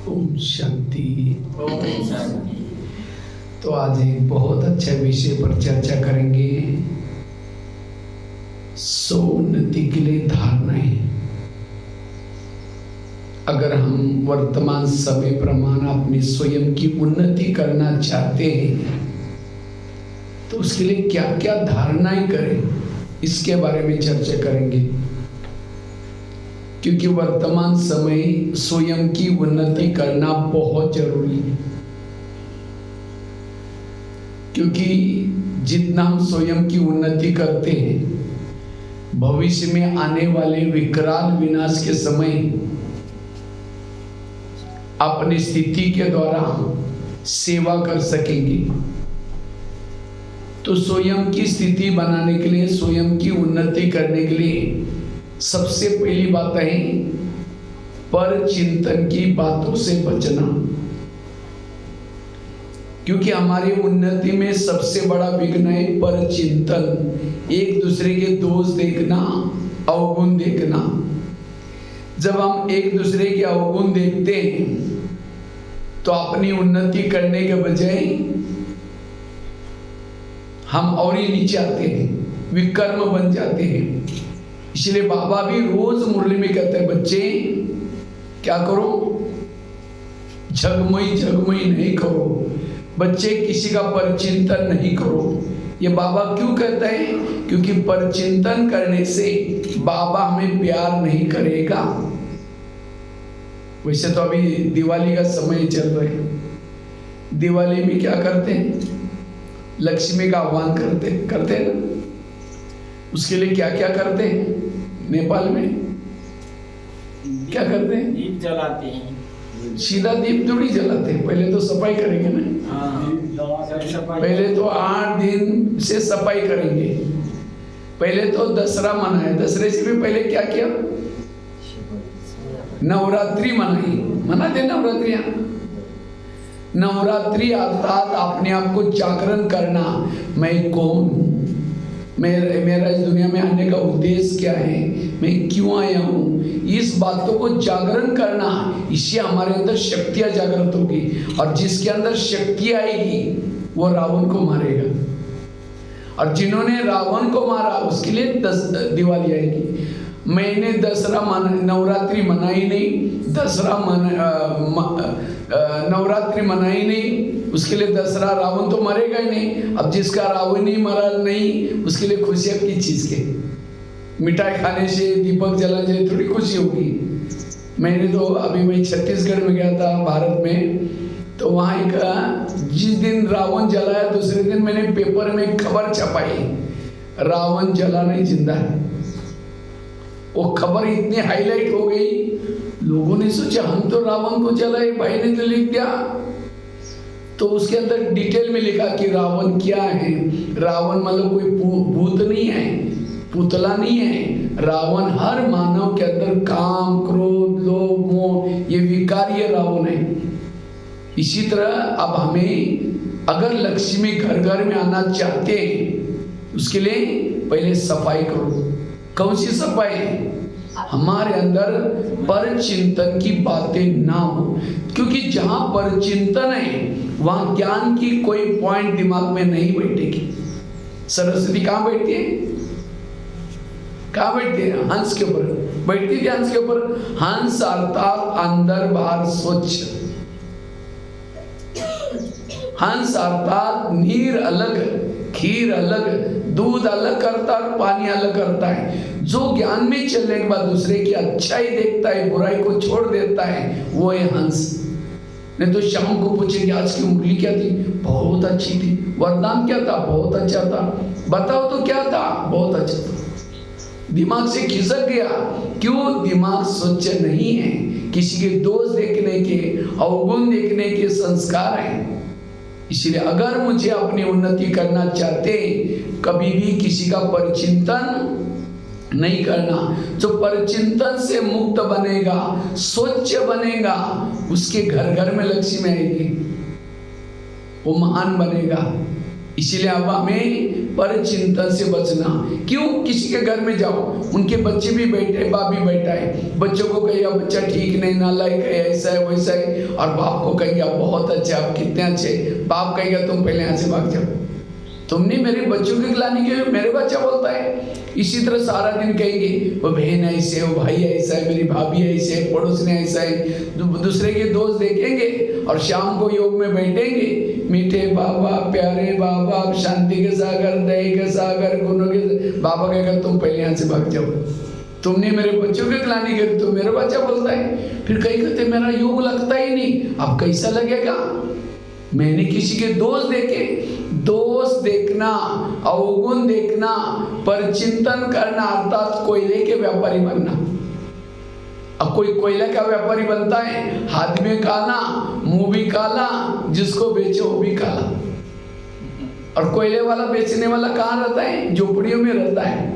ओम शांति। ओम शांति। तो आज एक बहुत अच्छा विषय पर चर्चा करेंगे, उन्नति के लिए धारणाएं। अगर हम वर्तमान समय प्रमाण अपनी स्वयं की उन्नति करना चाहते हैं तो उसके लिए क्या क्या धारणाएं करें, इसके बारे में चर्चा करेंगे। क्योंकि वर्तमान समय स्वयं की उन्नति करना बहुत जरूरी है, क्योंकि जितना हम स्वयं की उन्नति करते हैं भविष्य में आने वाले विकराल विनाश के समय अपनी स्थिति के द्वारा सेवा कर सकेंगे। तो स्वयं की स्थिति बनाने के लिए, स्वयं की उन्नति करने के लिए सबसे पहली बात है पर चिंतन की बातों से बचना। क्योंकि हमारी उन्नति में सबसे बड़ा विघ्न है पर चिंतन, एक दूसरे के दोष देखना, अवगुण देखना। जब हम एक दूसरे के अवगुण देखते हैं तो अपनी उन्नति करने के बजाय हम और ही नीचे आते हैं, विकर्म बन जाते हैं। इसलिए बाबा भी रोज मुरली में कहते हैं, बच्चे क्या करो, झगमई नहीं करो, बच्चे किसी का परचिंतन नहीं करो। ये बाबा क्यों कहता है? क्योंकि परचिंतन करने से बाबा हमें प्यार नहीं करेगा। वैसे तो अभी दिवाली का समय चल रहा है, दिवाली में क्या करते हैं? लक्ष्मी का आह्वान करते हैं ना। उसके लिए क्या क्या करते हैं? नेपाल में क्या करते हैं? दीप जलाते हैं। सीधा दीप थोड़ी जलाते हैं, पहले तो सफाई करेंगे ना। पहले तो 8 दिन से सफाई करेंगे। पहले तो दसरा मनाए, दसरे से भी पहले क्या किया? नवरात्रि मनाते नवरात्रि। नवरात्रि अर्थात अपने आप को जागरण करना, मैं कौन हूँ, मेरा इस दुनिया में आने का उद्देश्य क्या है, मैं क्यों आया हूँ, इस बातों को जागरण करना। इससे हमारे अंदर शक्तियाँ जागृत होगी, और जिसके अंदर शक्ति आएगी वो रावण को मारेगा। और जिन्होंने रावण को मारा उसके लिए दिवाली आएगी। मैंने दसरा नवरात्रि मनाई नहीं, नवरात्रि मनाई नहीं, उसके लिए दसरा रावण तो मरेगा ही नहीं। अब जिसका रावण ही मरा नहीं उसके लिए खुशियाँ की चीज के? मिठाई खाने से, दीपक जलाने से थोड़ी खुशी होगी। मैंने तो अभी मैं छत्तीसगढ़ में गया था, भारत में, तो वहाँ एक जिस दिन रावण जलाया दूसरे दिन मैंने पेपर में खबर छपाई, रावण जला नहीं, जिंदा है। वो खबर इतनी हाईलाइट हो गई, लोगों ने सोचा हम तो रावण को जलाए, भाई ने तो लिख दिया। तो उसके अंदर डिटेल में लिखा कि रावण क्या है। रावण मतलब कोई भूत नहीं है, पुतला नहीं है। रावण हर मानव के अंदर काम, क्रोध, लोभ, मोह, ये विकार्य रावण है। इसी तरह अब हमें अगर लक्ष्मी घर घर में आना चाहते हैं उसके लिए पहले सफाई करो। कौन सी सफाई? हमारे अंदर पर चिंतन की बातें ना हो, क्योंकि जहां पर चिंतन है वहां ज्ञान की कोई पॉइंट दिमाग में नहीं बैठेगी। सरस्वती कहां बैठती है? कहां बैठती है? हंस के ऊपर बैठती थी। हंस के ऊपर, हंस अर्थात अंदर बाहर स्वच्छ। हंस अर्थात नीर अलग, खीर अलग, दूध अलग करता है और पानी अलग करता है। जो ज्ञान में चलने के बाद दूसरे की अच्छाई देखता है, बुराई को छोड़ देता है, वो है हंस। नहीं तो शाम को पूछेंगे आज की मुरली क्या थी? बहुत अच्छी थी। वरदान क्या था? बहुत अच्छा था। बताओ तो क्या था? बहुत अच्छा था। दिमाग से खिसक गया। क्यों? दिमाग स्वच्छ नहीं है, किसी के दोष देखने के, अवगुण देखने के संस्कार हैं। इसलिए अगर मुझे अपनी उन्नति करना चाहते, कभी भी किसी का परचिंतन नहीं करना। जो परचिंतन से मुक्त बनेगा, स्वच्छ बनेगा, उसके घर घर में लक्ष्मी आएगी, वो महान बनेगा। इसलिए अब हमें पर चिंतन से बचना। क्यों? किसी के घर में जाओ, उनके बच्चे भी बैठे, बाप भी बैठा है, बच्चों को कहिए बच्चा ठीक नहीं, नालायक है, ऐसा है वैसा है, और बाप को कहिए बहुत अच्छा, आप कितने अच्छे। बाप कहेगा तुम पहले यहाँ से भाग जाओ, तुमने मेरे बच्चों की गिलानी की, मेरे बच्चा बोलता है। इसी तरह सारा दिन कहेंगे वो बहन ऐसे है, वो भाई ऐसा है, मेरी भाभी ऐसे है, पड़ोस ने ऐसा है, दूसरे के दोस्त देखेंगे और शाम को योग में बैठेंगे, मीठे बाबा, प्यारे बाबा, शांति के सागर, दया के सागर, गुणों के। बाबा कहेगा तुम पहले यहाँ से भाग जाओ, तुमने मेरे बच्चों की गिलानी करी, तो मेरा बच्चा बोलता है। फिर कहीं कहते मेरा योग लगता ही नहीं, अब कैसा लगेगा? मैंने किसी के दोष देखे, दोष देखना, अवगुण देखना, पर चिंतन करना, अर्थात कोयले के व्यापारी बनना। अब कोई कोयले का व्यापारी बनता है, हाथ में काला, मुंह भी काला, जिसको बेचो वो भी काला। और कोयले वाला बेचने वाला कहाँ रहता है? झोपड़ियों में रहता है,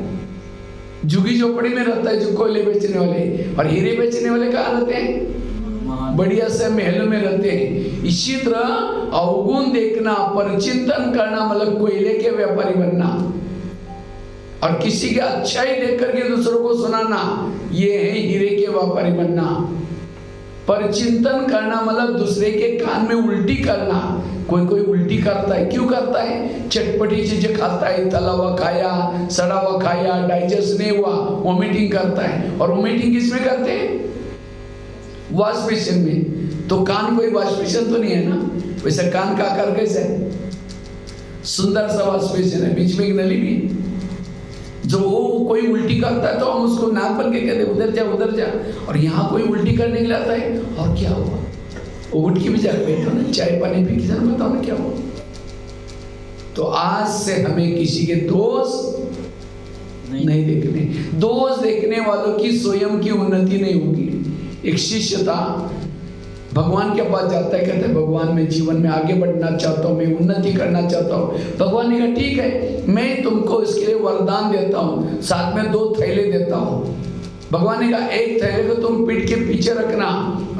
झुग्गी झोपड़ी में रहता है जो कोयले बेचने वाले। और हीरे बेचने वाले कहाँ रहते हैं? बढ़िया से महलों में रहते हैं। इसी तरह अवगुण देखना, पर चिंतन करना, मतलब कोयले के व्यापारी बनना। और किसी के अच्छाई देख करके दूसरों को सुनाना, ये है हीरे के व्यापारी बनना। पर चिंतन करना मतलब दूसरे के कान में उल्टी करना। कोई उल्टी करता है, क्यों करता है? चटपटी चीजें खाता है, तला हुआ खाया, सड़ा हुआ खाया, डाइजेस्ट नहीं हुआ, वोमिटिंग करता है। और वोमिटिंग किसमें करते हैं? वॉश बेसिन में। तो कान कोई वॉश बेसिन तो नहीं है ना, वैसे कान का आकार कैसे है? सुंदर सा वॉश बेसिन है, बीच में एक नली भी है। जो कोई उल्टी करता है तो हम उसको नाक बन के कहते उधर जा उधर जा, और यहाँ कोई उल्टी करने के लिए आता है, और क्या हुआ? वो उठ के भी जा बैठो ना, चाय पानी पी के जाना, बताओ ना क्या हुआ। तो आज से हमें किसी के दोष नहीं देखने, दोष देखने वालों की स्वयं की उन्नति नहीं होगी। एक शिष्य था, भगवान के पास जाता है, कहता है भगवान मैं जीवन में आगे बढ़ना चाहता हूँ, मैं उन्नति करना चाहता हूँ। भगवान ने कहा ठीक है, मैं तुमको इसके लिए वरदान देता हूँ, साथ में 2 थैले देता हूँ। भगवान ने कहा एक थैले को तुम पीठ के पीछे रखना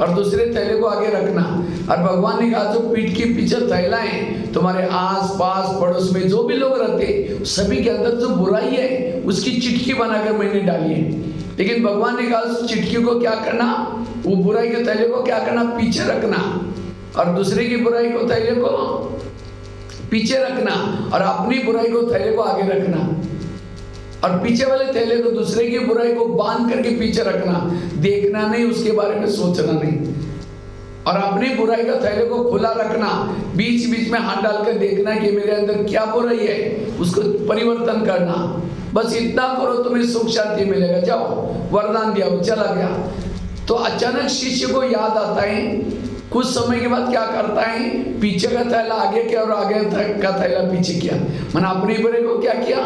और दूसरे थैले को आगे रखना। और भगवान ने कहा जो पीठ के पीछे थैला है, तुम्हारे आस पास पड़ोस में जो भी लोग रहते, सभी के अंदर जो बुराई है उसकी चिटकी बनाकर मैंने डाली है। लेकिन भगवान ने कहा उस चिटकी को क्या करना, वो बुराई के थैले को क्या करना, पीछे रखना, और दूसरे की बुराई को थैले को पीछे रखना, और अपनी बुराई को थैले को आगे रखना, और पीछे वाले थैले को दूसरे की बुराई को बांध करके पीछे रखना, देखना नहीं, उसके बारे में सोचना नहीं। और अपनी बुराई का थैले को खुला रखना, बीच बीच में हाथ डालकर देखना कि मेरे अंदर क्या बुराई है, उसको परिवर्तन करना। बस इतना करो, तुम्हें सुख शांति मिलेगा। जाओ, वरदान दिया, वो चला गया। तो अचानक शिष्य को याद आता है, कुछ समय के बाद क्या करता है, पीछे का थैला आगे किया और आगे का थैला पीछे किया। मैंने अपनी बुराई को क्या किया,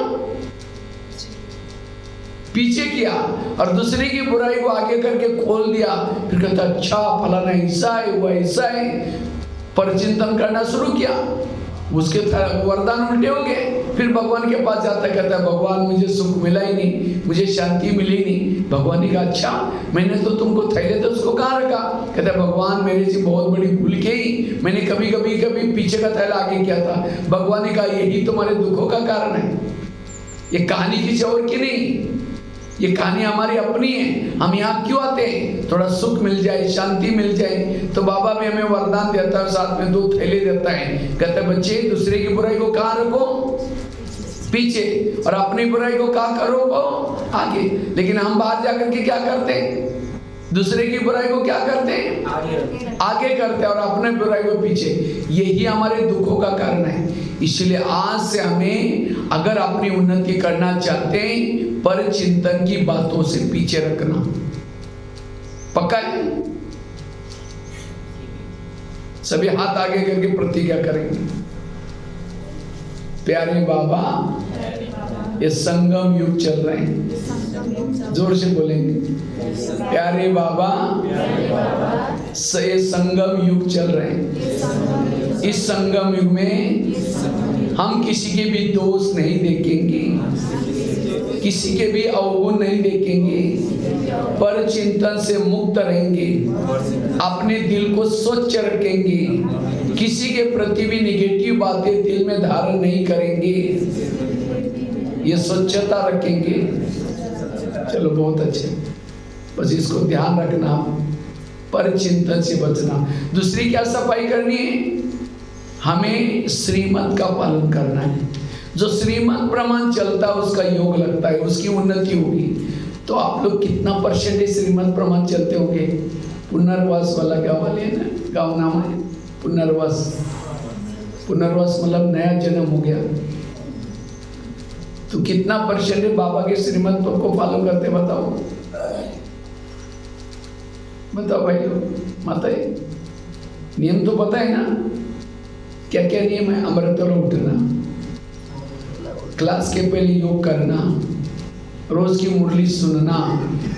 पीछे किया, और दूसरे की बुराई को आगे करके खोल दिया। फिर कहता अच्छा फलाना ऐसा है, वो ऐसा है, पर चिंतन करना शुरू किया, उसके वरदान उल्टे हो गए। फिर भगवान के पास जाता, कहता है भगवान मुझे सुख मिला ही नहीं, मुझे शांति मिली नहीं। भगवान ने कहा अच्छा मैंने तो तुमको थैले तो उसको कहाँ रखा? कहता है भगवान मेरे से बहुत बड़ी भूल की, मैंने कभी पीछे का थैला आगे किया था। भगवान ने कहा यही तुम्हारे दुखों का कारण है, ये कहानी किसी और की नहीं, ये कहानी हमारी अपनी है। हम यहाँ क्यों आते हैं? थोड़ा सुख मिल जाए, शांति मिल जाए। तो बाबा भी हमें वरदान देता है, साथ में 2 थैले देता है। कहता है बच्चे दूसरे की बुराई को कहाँ रखो, पीछे, और अपनी बुराई को कहाँ करो, आगे। लेकिन हम बाहर जाकर के क्या करते हैं, दूसरे की बुराई को क्या करते हैं, आगे करते हैं, और अपने बुराई को पीछे। यही हमारे दुखों का कारण है। इसलिए आज से हमें अगर अपनी उन्नति करना चाहते हैं, पर चिंतन की बातों से पीछे रखना। पक्का है? सभी हाथ आगे करके प्रतिज्ञा करेंगे। प्यारे बाबा, ये संगम युग चल रहे हैं, जोर से बोलेंगे। प्यारे बाबा, ये संगम युग चल रहे हैं। इस संगम युग में हम किसी के भी दोष नहीं देखेंगे, किसी के भी अवगुण नहीं देखेंगे, पर चिंतन से मुक्त रहेंगे, अपने दिल को स्वच्छ रखेंगे, किसी के प्रति भी निगेटिव बातें दिल में धारण नहीं करेंगे। ये स्वच्छता रखेंगे। चलो बहुत अच्छे, बस इसको ध्यान रखना, पर चिंतन से बचना। दूसरी क्या सफाई करनी है? हमें श्रीमत का पालन करना है। जो श्रीमत प्रमाण चलता है उसका योग लगता है, उसकी उन्नति होगी। तो आप लोग कितना परसेंटेज श्रीमत प्रमाण चलते होंगे? पुनर्वास वाला गाँव वाले है ना, गाँव नाम है पुनर्वास। पुनर्वास मतलब नया जन्म हो गया। तो कितना परसेंटेज बाबा के श्रीमत को फॉलो करते बताओ? बताओ भाई लोग, माता है नियम तो पता है ना? क्या क्या नियम है? अमृतवेला उठना, क्लास के पहले योग करना, रोज की मुरली सुनना,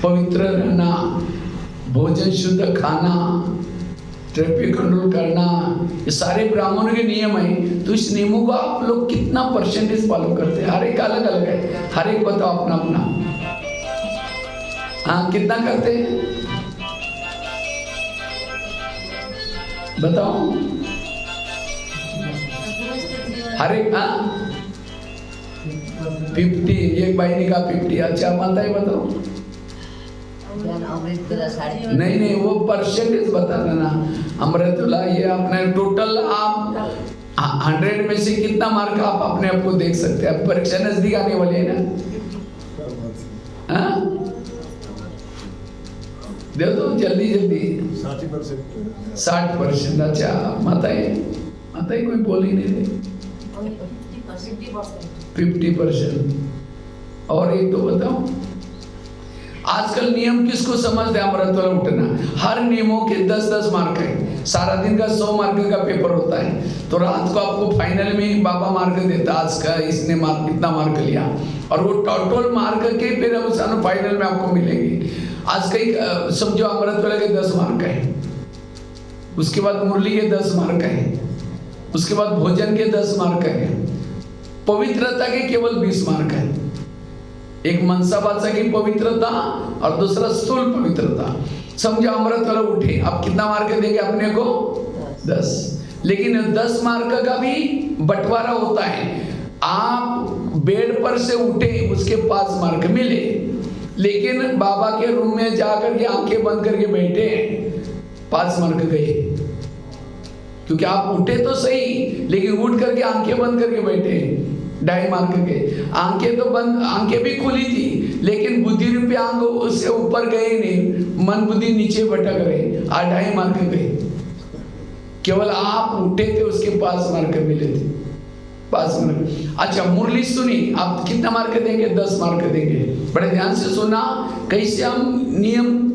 पवित्र रहना, भोजन शुद्ध खाना, ट्रैफिक कंट्रोल करना, ये सारे ब्राह्मणों के नियम है। तो इस नियमों को आप लोग कितना परसेंटेज फॉलो करते हैं? हर एक अलग अलग है, हर एक बताओ अपना अपना। हाँ, कितना करते हैं बताओ? हर एक 50, एक भाई ने कहा 50। अच्छा माता है बताओ? नहीं नहीं, वो परसेंटेज बता देना। अमृतवेला ये अपने टोटल आप 100 में से कितना मार्क आप अपने आप को देख सकते हैं? परीक्षा नजदीक आने वाली है ना? हाँ दे दो जल्दी जल्दी। 60%। अच्छा माता है कोई बोल ही नहीं रही। 50%। और एक तो बताओ, आजकल नियम किसको समझते हैं? अमृतवेला उठना, हर नियमों के 10-10 मार्क है। सारा दिन का 100 मार्क का पेपर होता है, तो रात को आपको फाइनल में बाबा मार्क देता, आज का इसने मार्क कितना मार्क लिया, और वो टोटल मार्क के फिर फाइनल में आपको मिलेंगे। आज कई समझो अमृतवेला के 10 मार्क है, उसके बाद मुरली के 10 मार्क है, उसके बाद भोजन के 10 मार्क है, पवित्रता के केवल 20 मार्क है। एक मनसा भाषा की पवित्रता और दूसरा स्थूल पवित्रता। समझो अमृतवेला उठे, आप कितना मार्क देंगे अपने को? 10। लेकिन 10 मार्क का भी बंटवारा होता है। आप बेड पर से उठे, उसके 5 मार्क मिले, लेकिन बाबा के रूम में जाकर के आंखें बंद करके बैठे, 5 मार्क गए। क्योंकि आप उठे तो सही, लेकिन उठ करके आंखें बंद करके बैठे, 2.5 मार्क के। आंखें तो बंद, आंखें भी खुली थी, लेकिन बुद्धि रूपी आंख उससे ऊपर गए नहीं, मन बुद्धि नीचे भटक रहे, 2.5 मार्क गए। केवल आप उठे थे, उसके 5 मार्क मिले थे, 5 मार्क। अच्छा मुरली सुनी, आप कितना मार्क देंगे? 10 मार्क देंगे। बड़े ध्यान से सुना, कैसे हम नियम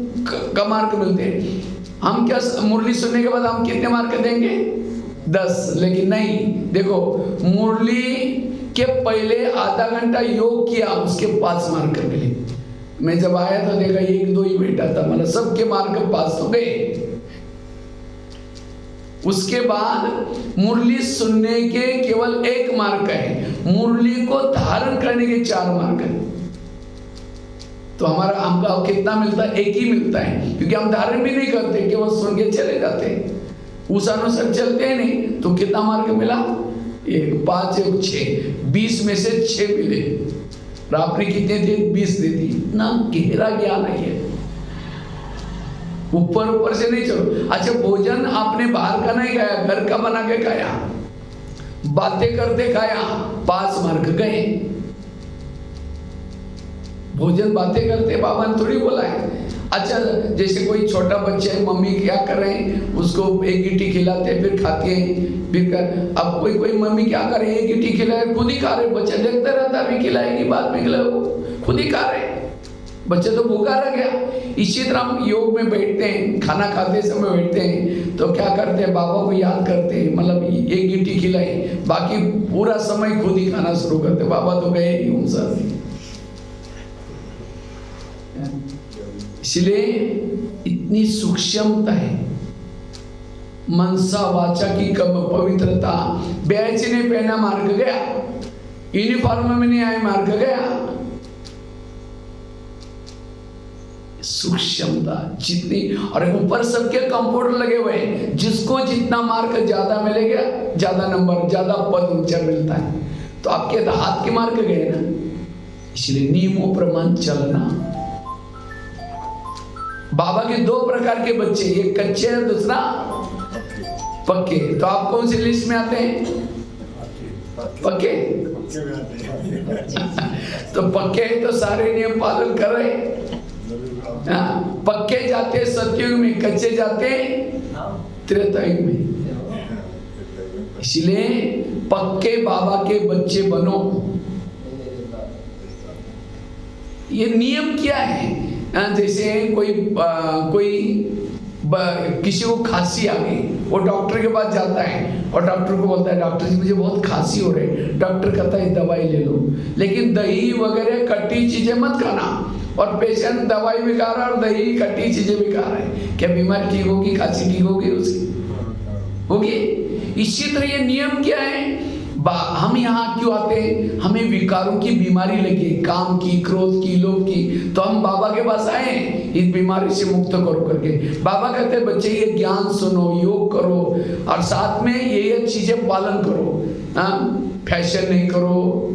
का मार्क मिलते हैं। हम क्या मुरली सुनने के बाद हम कितने मार्क देंगे? 10। लेकिन नहीं, देखो मुरली के पहले आधा घंटा योग किया, उसके 5 मार्क मिले। मैं जब आया था देखा 1-2 ही बैठा था, मतलब सबके मार्क 5 तो गए। उसके बाद मुरली सुनने के केवल 1 मार्क है, मुरली को धारण करने के 4 मार्क है। तो हमारा हमका कितना मिलता है? 1 ही मिलता है, क्योंकि हम धारण भी नहीं करते, केवल सुन के चले जाते हैं, उस अनुसार चलते हैं नहीं। तो कितना मार्क मिला? 1, 5, 1, 6, 20 में से 6 मिले। और आपने कितने थे? 20 दे दी। इतना गहरा ज्ञान है, ऊपर से नहीं चलो। अच्छा भोजन आपने बाहर का नहीं खाया, घर का बना के खाया, बातें करते खाया, 5 मार्क गए। भोजन बातें करते बाबा ने थोड़ी बोला है। अच्छा जैसे कोई छोटा बच्चा है, मम्मी क्या कर रहे हैं, उसको एक गिट्टी खिलाते हैं, फिर खाते हैं, फिर कर। अब कोई मम्मी क्या करे, एक गिट्टी खिलाए, खुद ही खा रहे, बच्चा देखता रहता, अभी खिलाएगी बाद में खिलाओ, खुद ही खा रहे, बच्चा तो भूखा रह गया। इसी तरह हम योग में बैठते हैं, खाना खाते समय बैठते हैं, तो क्या करते हैं? बाबा को याद करते हैं, मतलब एक गिट्टी खिलाई, बाकी पूरा समय खुद ही खाना शुरू करते। बाबा तो गए ही उनसे। इसलिए इतनी सूक्ष्मता है मनसा वाचा की कम पवित्रता। बैच ने पहना मार्ग गया, यूनिफॉर्म में नहीं आए मार्ग गया। सूक्ष्मता जितनी, और ऊपर सबके कंप्यूटर लगे हुए हैं, जिसको जितना मार्क ज्यादा मिलेगा, ज्यादा नंबर, ज्यादा पद ऊंचा मिलता है। तो आपके हाथ के मार्क गए ना, इसलिए नियमों प्रमाण चलना। बाबा के दो प्रकार के बच्चे, एक कच्चे और दूसरा पक्के। तो आप कौन सी लिस्ट में आते हैं? पक्के। तो पक्के तो सारे नियम पालन कर रहे। पक्के जाते सतयुग में, कच्चे जाते त्रेता युग में। इसलिए पक्के बाबा के बच्चे बनो। ये नियम क्या है? जैसे कोई किसी को खांसी आ गई, वो डॉक्टर के पास जाता है और डॉक्टर को बोलता है डॉक्टर जी मुझे बहुत खांसी हो रही है। डॉक्टर कहता है दवाई ले लो, लेकिन दही वगैरह खट्टी चीजें मत खाना। और पेशेंट दवाई भी खा रहा है और दही खट्टी चीजें भी खा रहा है। क्या बीमारी ठीक होगी? खांसी ठीक होगी उसकी? होगी। इसी तरह ये नियम क्या है? हम यहाँ क्यों आते हैं? हमें विकारों की बीमारी लगी, काम की, क्रोध की, लोभ की, तो हम बाबा के पास आए इस बीमारी से मुक्त करो करके। बाबा कहते हैं बच्चे ये ज्ञान सुनो, योग करो और साथ में ये चीजें पालन करो। फैशन नहीं करो,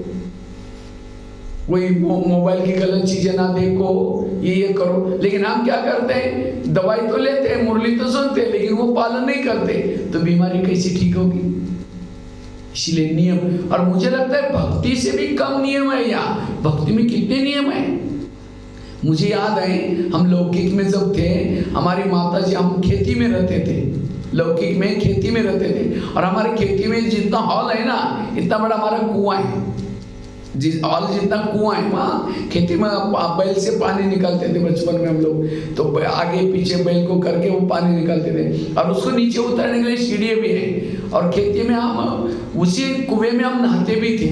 कोई मोबाइल की गलत चीजें ना देखो, ये करो। लेकिन हम क्या करते हैं? दवाई तो लेते हैं, मुरली तो सुनते हैं, लेकिन वो पालन नहीं करते, तो बीमारी कैसे ठीक होगी? इसलिए नियम। और मुझे लगता है भक्ति से भी कम नियम है यहाँ। भक्ति में कितने नियम है? मुझे याद है हम लौकिक में जब थे, हमारी माता जी, हम खेती में रहते थे, लौकिक में खेती में रहते थे। और हमारे खेती में जितना हॉल है ना, इतना बड़ा हमारा कुआं है। हॉल जितना कुआं है, वहाँ खेती में बैल से पानी निकालते थे बचपन में हम लोग। तो आगे पीछे बैल को करके वो पानी निकालते थे और उसको नीचे उतारने के लिए सीढ़ियाँ भी है। और खेती में हम उसी कुएं में हम नहाते भी थे,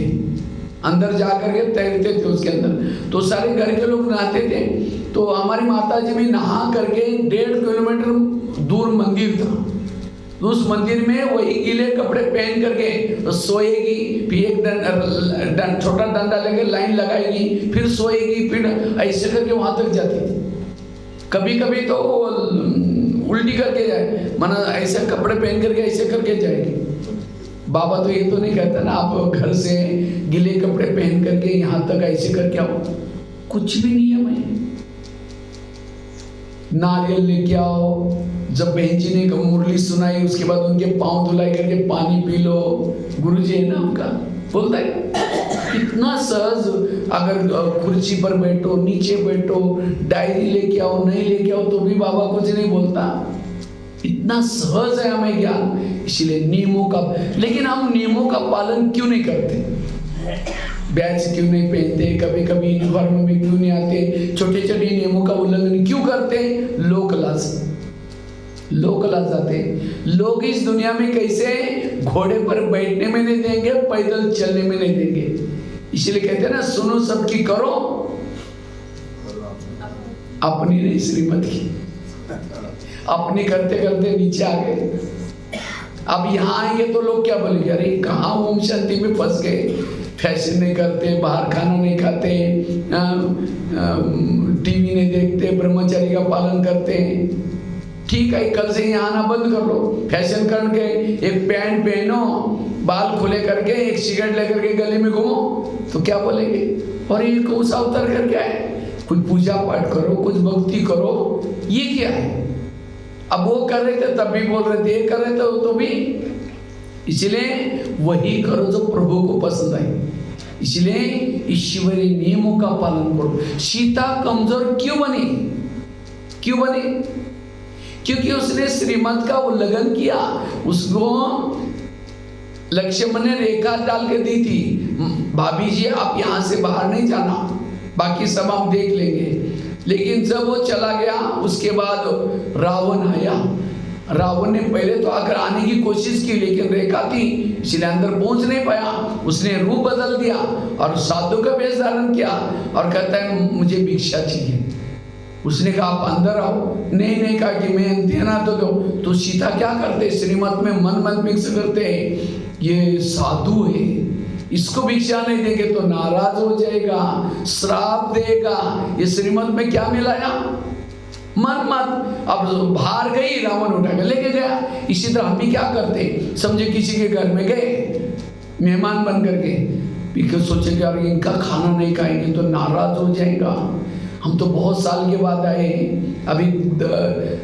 अंदर जा करके तैरते थे उसके अंदर। तो सारे घर के लोग नहाते थे। तो हमारी माता जी भी नहा करके 1.5 किलोमीटर दूर मंदिर था। उस मंदिर में वही गीले कपड़े पहन करके सोएगी, फिर एक छोटा डंडा लेकर लाइन लगाएगी, फिर सोएगी, फिर ऐसे करके वहां तक जाती थी। कभी कभी तो उल्टी करके जाए, माना ऐसे कपड़े पहन करके ऐसे करके जाएगी। बाबा तो ये तो नहीं कहता ना आप घर से गीले कपड़े पहन करके यहाँ तक ऐसे करके आओ। कुछ भी नियम है। नारियल लेके आओ, जब बहन जी ने मुरली सुनाई उसके बाद उनके पांव धुलाई करके पानी पी लो। गुरुजी है ना उनका, बोलता है कितना सहज। अगर कुर्सी पर बैठो, नीचे बैठो, डायरी लेके आओ, नहीं लेके आओ तो भी बाबा कुछ नहीं बोलता। इतना सहज है हमें ज्ञान। इसलिए नियमों का, लेकिन हम नियमों का पालन क्यों नहीं करते? बैच क्यों नहीं पहनते? कभी कभी यूनिफॉर्म में क्यों नहीं आते? छोटे छोटे नियमों का उल्लंघन क्यों करते? लोक लाज आते। लोग इस दुनिया में कैसे घोड़े पर बैठने में नहीं देंगे, पैदल चलने में नहीं देंगे। इसलिए कहते हैं ना, सुनो सबकी करो अपनी नहीं श्रीमत की। अपनी करते करते नीचे आ गए। अब यहाँ आएंगे तो लोग क्या बोलेंगे? अरे कहाँ ओम शांति में फंस गए। फैशन नहीं करते, बाहर खाना नहीं खाते, टीवी नहीं देखते, ब्रह्मचर्य का पालन करते हैं। ठीक है, कल से यहाँ आना बंद कर लो। फैशन करके एक पैंट पहनो, बाल खुले करके, एक सिगरेट लेकर के गले में घूमो, तो क्या बोलेंगे? और ये कौन सा अवतार करके आए? कुछ पूजा पाठ करो, कुछ भक्ति करो, ये क्या है? अब वो कर रहे थे तब भी बोल रहे थे, ये कर रहे थे तो भी। इसलिए वही करो जो प्रभु को पसंद आए। इसलिए ईश्वरीय नियमों का पालन करो। सीता कमजोर क्यों बनी? क्यों बनी? क्योंकि उसने श्रीमत का उल्लंघन किया। उसको लक्ष्मण ने रेखा डाल के दी थी, भाभी जी आप यहां से बाहर नहीं जाना, बाकी सब हम देख लेंगे। लेकिन जब वो चला गया उसके बाद रावण आया। रावण ने पहले तो आकर आने की कोशिश की, लेकिन रेखा थी इसलिए अंदर पहुंच नहीं पाया। उसने रूप बदल दिया और साधु का वेश धारण किया और कहता है मुझे भिक्षा चाहिए। उसने कहा आप अंदर आओ। नहीं कहा कि मैं देना तो दो। तो सीता क्या करते? श्रीमत में मन मिक्स करते, ये साधु है, इसको भिक्षा नहीं देंगे तो नाराज हो जाएगा, श्राप देगा। ये श्रीमत में क्या मिलाया? मन। अब बाहर गई, रावण उठा के लेके गया। इसी तरह हम भी क्या करते? समझे किसी के घर में गए मेहमान बन करके, बिकॉज सोचेंगे यार इनका खाना नहीं खाएंगे तो नाराज हो जाएगा, हम तो बहुत साल के बाद आए, अभी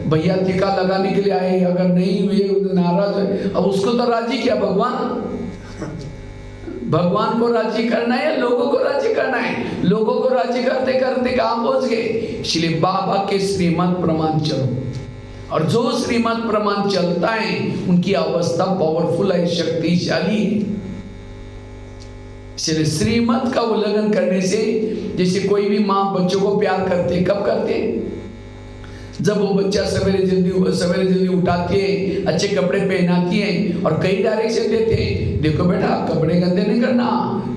भैया टीका लगाने के लिए आए, अगर नहीं हुए नाराज है। अब उसको तो राजी किया भगवान को राजी करना है, लोगों को राजी करना है। लोगों को राजी करते करते कहाँ पहुंच गए? इसलिए बाबा के श्रीमत प्रमाण चलो, और जो श्रीमत प्रमाण चलता है उनकी अवस्था पावरफुल है, शक्तिशाली है। इसलिए श्रीमत का उल्लंघन करने से, जैसे कोई भी माँ बच्चों को प्यार करते, कब करते? जब वो बच्चा सवेरे जल्दी उठाती है, अच्छे कपड़े पहनाती है और कई डायरेक्शन देते हैं, देखो बेटा कपड़े गंदे नहीं करना,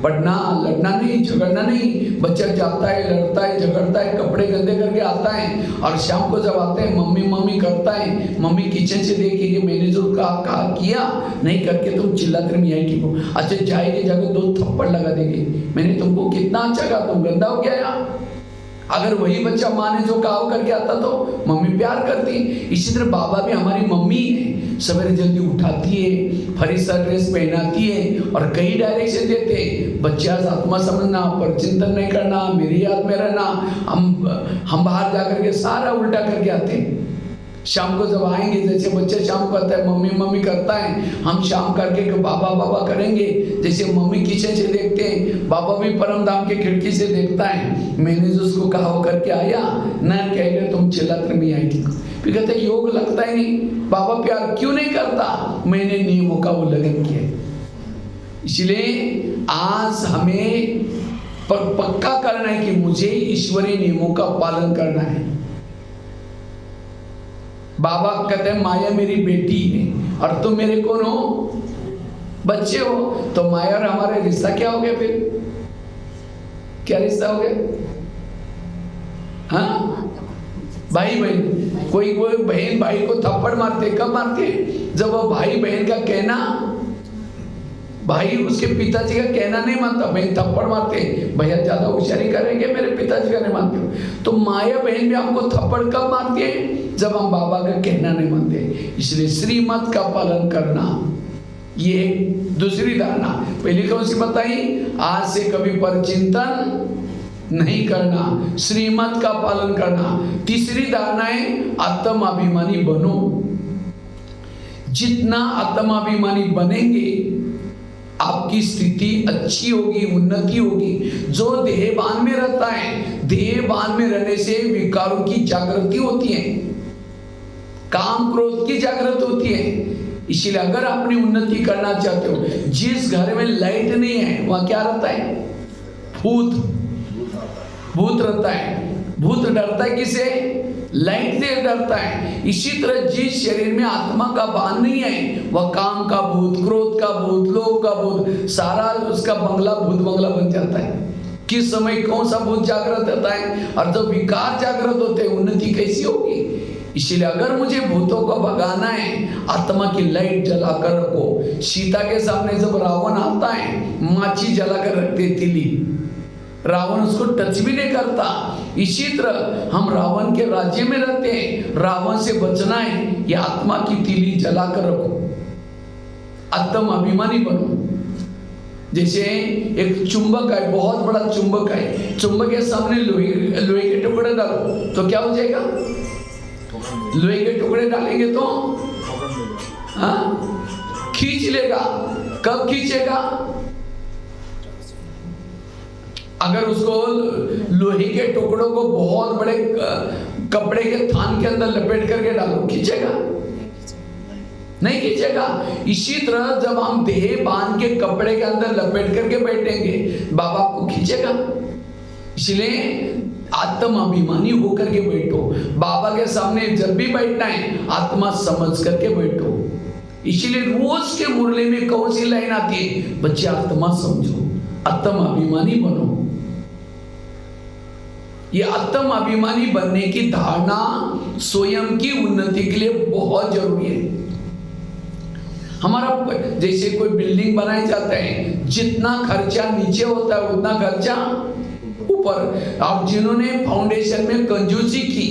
पढ़ना, लड़ना नहीं, झगड़ना नहीं। बच्चा जाता है, लड़ता है, झगड़ता है, कपड़े गंदे करके आता है, और शाम को जब आता है मम्मी मम्मी करता है, मम्मी किचन से देखी कि मैंने जो कहा किया नहीं करके तुम चिल्लाते रहे, यही ठीक हो, अच्छा जाएगी जाकर 2 थप्पड़ लगा देंगे, मैंने तुमको कितना अच्छा कहा, तुम गंदा हो गया यार। अगर वही बच्चा माँ ने जो कहा करके आता तो मम्मी प्यार करती। इसी तरह बाबा भी हमारी मम्मी है, सवेरे जल्दी उठाती है, फरीसा ड्रेस पहनाती है और कई डायरेक्शन देते हैं। बच्चा आत्मा समझना, पर चिंतन नहीं करना, मेरी याद में रहना, हम बाहर जा करके सारा उल्टा करके आते हैं। शाम को जब आएंगे, जैसे बच्चे शाम को आता है मम्मी मम्मी करता है, हम शाम करके बाबा बाबा करेंगे। जैसे मम्मी किचन से देखते हैं, बाबा भी परम धाम के खिड़की से देखता है, मैंने जो उसको कहा वो करके आया न, कहेगा तुम चिल्लाकर नहीं आएगी। फिर कहते योग लगता ही नहीं, बाबा प्यार क्यों नहीं करता? मैंने नियमों का उल्लंघन किया। इसलिए आज हमें पक्का करना है कि मुझे ईश्वरीय नियमों का पालन करना है। बाबा कहते हैं माया मेरी बेटी है और तुम मेरे कौन हो? बच्चे हो। तो माया और हमारे रिश्ता क्या हो गया? फिर क्या रिश्ता हो गया? हाँ, भाई बहन। कोई बहन भाई को थप्पड़ मारते, कब मारते? जब वो भाई बहन का कहना, भाई उसके पिताजी का कहना नहीं मानता, बहन थप्पड़ मारते, भैया ज्यादा होशियारी करेंगे, मेरे पिताजी का नहीं मानते हो। तो माया बहन भी हमको थप्पड़ कब मारती है? जब हम बाबा का कहना नहीं मानते। इसलिए श्रीमत का पालन करना, ये दूसरी धारणा। पहली कौन सी बताई? आज से कभी परचिंतन नहीं करना, श्रीमत का पालन करना। तीसरी धारणा है आत्माभिमानी बनो। जितना आत्माभिमानी बनेंगे आपकी स्थिति अच्छी होगी, उन्नति होगी। जो देहभान में रहता है, देहभान में रहने से विकारों की जागृति होती है, काम क्रोध की जागृति होती है। इसलिए अगर अपनी उन्नति करना चाहते हो, जिस घर में लाइट नहीं है वहां क्या रहता है? भूत रहता है। भूत डरता है किसे? लाइट से डरता है। इसी तरह जिस शरीर में आत्मा का भान नहीं है, वह काम का भूत, क्रोध का भूत, लोभ का भूत, सारा उसका बंगला भूत बंगला बन जाता है। किस समय कौन सा भूत जागृत होता है, और जब विकार जागृत होते हैं उन्नति कैसी होगी? इसलिए अगर मुझे भूतों को भगाना है, आत्मा की लाइट जलाकर रखो। सीता के सामने जब रावण आता है, माची जलाकर रखते तिली, रावण उसको टच भी नहीं करता। इसी तरह हम रावण के राज्य में रहते हैं, रावण से बचना है, ये आत्मा की तिली जलाकर रखो, आत्म अभिमानी बनो। जैसे एक चुंबक है, बहुत बड़ा चुंबक है, चुंबक के सामने लोहे के टुकड़े डालो तो क्या हो जाएगा? लोहे के टुकड़े डालेंगे तो खींच लेगा। कब खींचेगा? अगर उसको लोहे के टुकड़ों को बहुत बड़े कपड़े के थान के अंदर लपेट करके डालो, खींचेगा? नहीं खींचेगा। इसी तरह जब हम देह बांध के कपड़े के अंदर लपेट करके बैठेंगे, बाबा को खींचेगा। इसलिए आत्म अभिमानी होकर के बैठो। बाबा के सामने जब भी बैठना है, आत्मा समझ करके बैठो। इसलिए रोज के मुरली में कौन सी लाइन आती है? बच्चे आत्मा समझो, आत्म अभिमानी बनो। ये आत्म अभिमानी बनने की धारणा स्वयं की उन्नति के लिए बहुत जरूरी है। हमारा जैसे कोई बिल्डिंग बनाई जाता है, जितना खर्चा नीचे होता है उतना खर्चा ऊपर। अब जिन्होंने फाउंडेशन में कंजूसी की,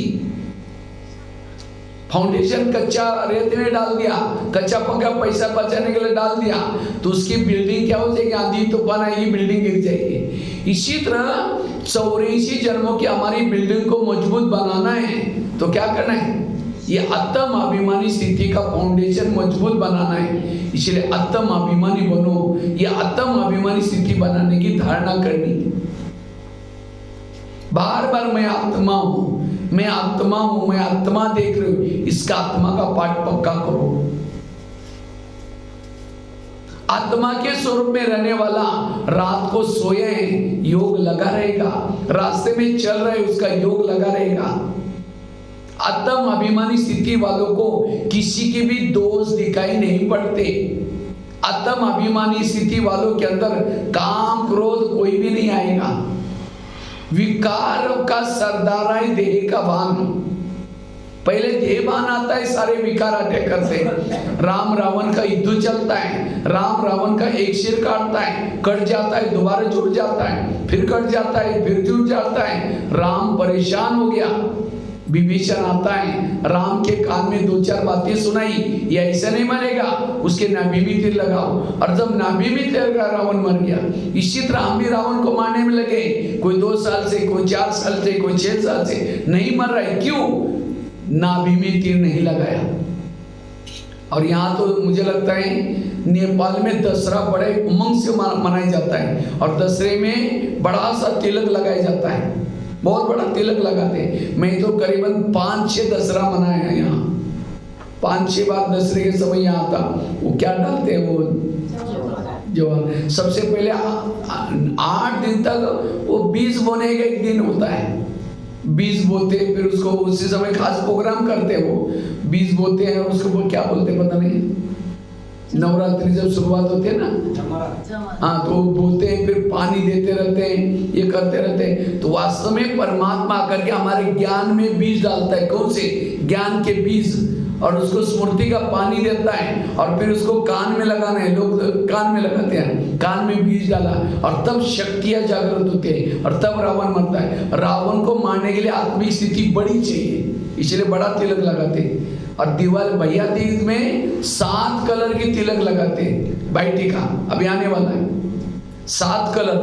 फाउंडेशन कच्चा रेत में डाल दिया, कच्चा पक्का पैसा बचाने के लिए डाल दिया, तो उसकी बिल्डिंग क्या हो जाएगी, आंधी तूफान आएगी, बिल्डिंग गिर जाएगी। इसी तरह 84 जन्मों की हमारी बिल्डिंग को मजबूत बनाना है तो क्या करना है, ये आत्म अभिमानी स्थिति का फाउंडेशन मजबूत बनाना है। इसलिए आत्म अभिमानी बनो, ये आत्म अभिमानी स्थिति बनाने की धारणा करनी है। बार बार मैं आत्मा हूं, मैं आत्मा हूं, मैं आत्मा देख रही हूं, इसका आत्मा का पाठ पक्का करो। आत्मा के स्वरूप में रहने वाला रात को सोए योग लगा रहेगा, रास्ते में चल रहे उसका योग लगा रहेगा। आत्म अभिमानी स्थिति वालों को किसी के भी दोष दिखाई नहीं पड़ते। आत्म अभिमानी स्थिति वालों के अंदर काम क्रोध कोई भी नहीं आएगा। विकार का सरदार है देह का भान, पहले देह भान आता है, सारे विकार अटैक करते हैं। राम रावण का युद्ध चलता है, राम रावण का एक सिर काटता है, कट जाता है, दोबारा जुड़ जाता है, फिर कट जाता है, फिर जुड़ जाता है। राम परेशान हो गया, विभीषण आता है, राम के कान में 2-4 बातें सुनाई, ये ऐसा नहीं मरेगा, उसके नाभि में तीर लगाओ, और जब नाभि में तीर लगा रावण मर गया। इसी तरह हम भी रावण को मारने में लगे, कोई 2 साल से, कोई 4 साल से, कोई 6 साल से, नहीं मर रहा है। क्यों? नाभि में तीर नहीं लगाया। और यहाँ तो मुझे लगता है नेपाल में दशहरा बड़े उमंग से मनाया जाता है, और दशहरे में बड़ा सा तिलक लगाया जाता है, बहुत बड़ा तिलक लगाते हैं। मैं तो करीबन 5-6 दशहरा मनाया है यहाँ, 5-6 बार दशहरे के समय यहाँ आता। वो क्या डालते हैं, वो जवान सबसे पहले 8 दिन तक वो बीज बोने का एक दिन होता है, बीज बोते, फिर उसको उसी समय खास प्रोग्राम करते हैं, वो बीज बोते हैं, उसको वो क्या बोलते हैं पता नहीं, नवरात्रि जब शुरुआत होती है ना, हाँ, तो बोलते हैं, फिर पानी देते रहते हैं, ये करते रहते हैं। तो वास्तव में परमात्मा आकर के हमारे ज्ञान में बीज डालता है, कौन से ज्ञान के बीज, और उसको स्मृति का पानी देता है, और फिर उसको कान में लगाना है। लोग कान में लगाते हैं, कान में बीज डाला, और तब शक्तियां जागृत होती है, और तब रावण मरता है। रावण को मारने के लिए आत्मिक स्थिति बड़ी चाहिए, इसलिए बड़ा तिलक लगाते हैं। और दिवाली भैया तीज में 7 कलर की तिलक लगाते हैं, भाई का अभी आने वाला है। 7 कलर,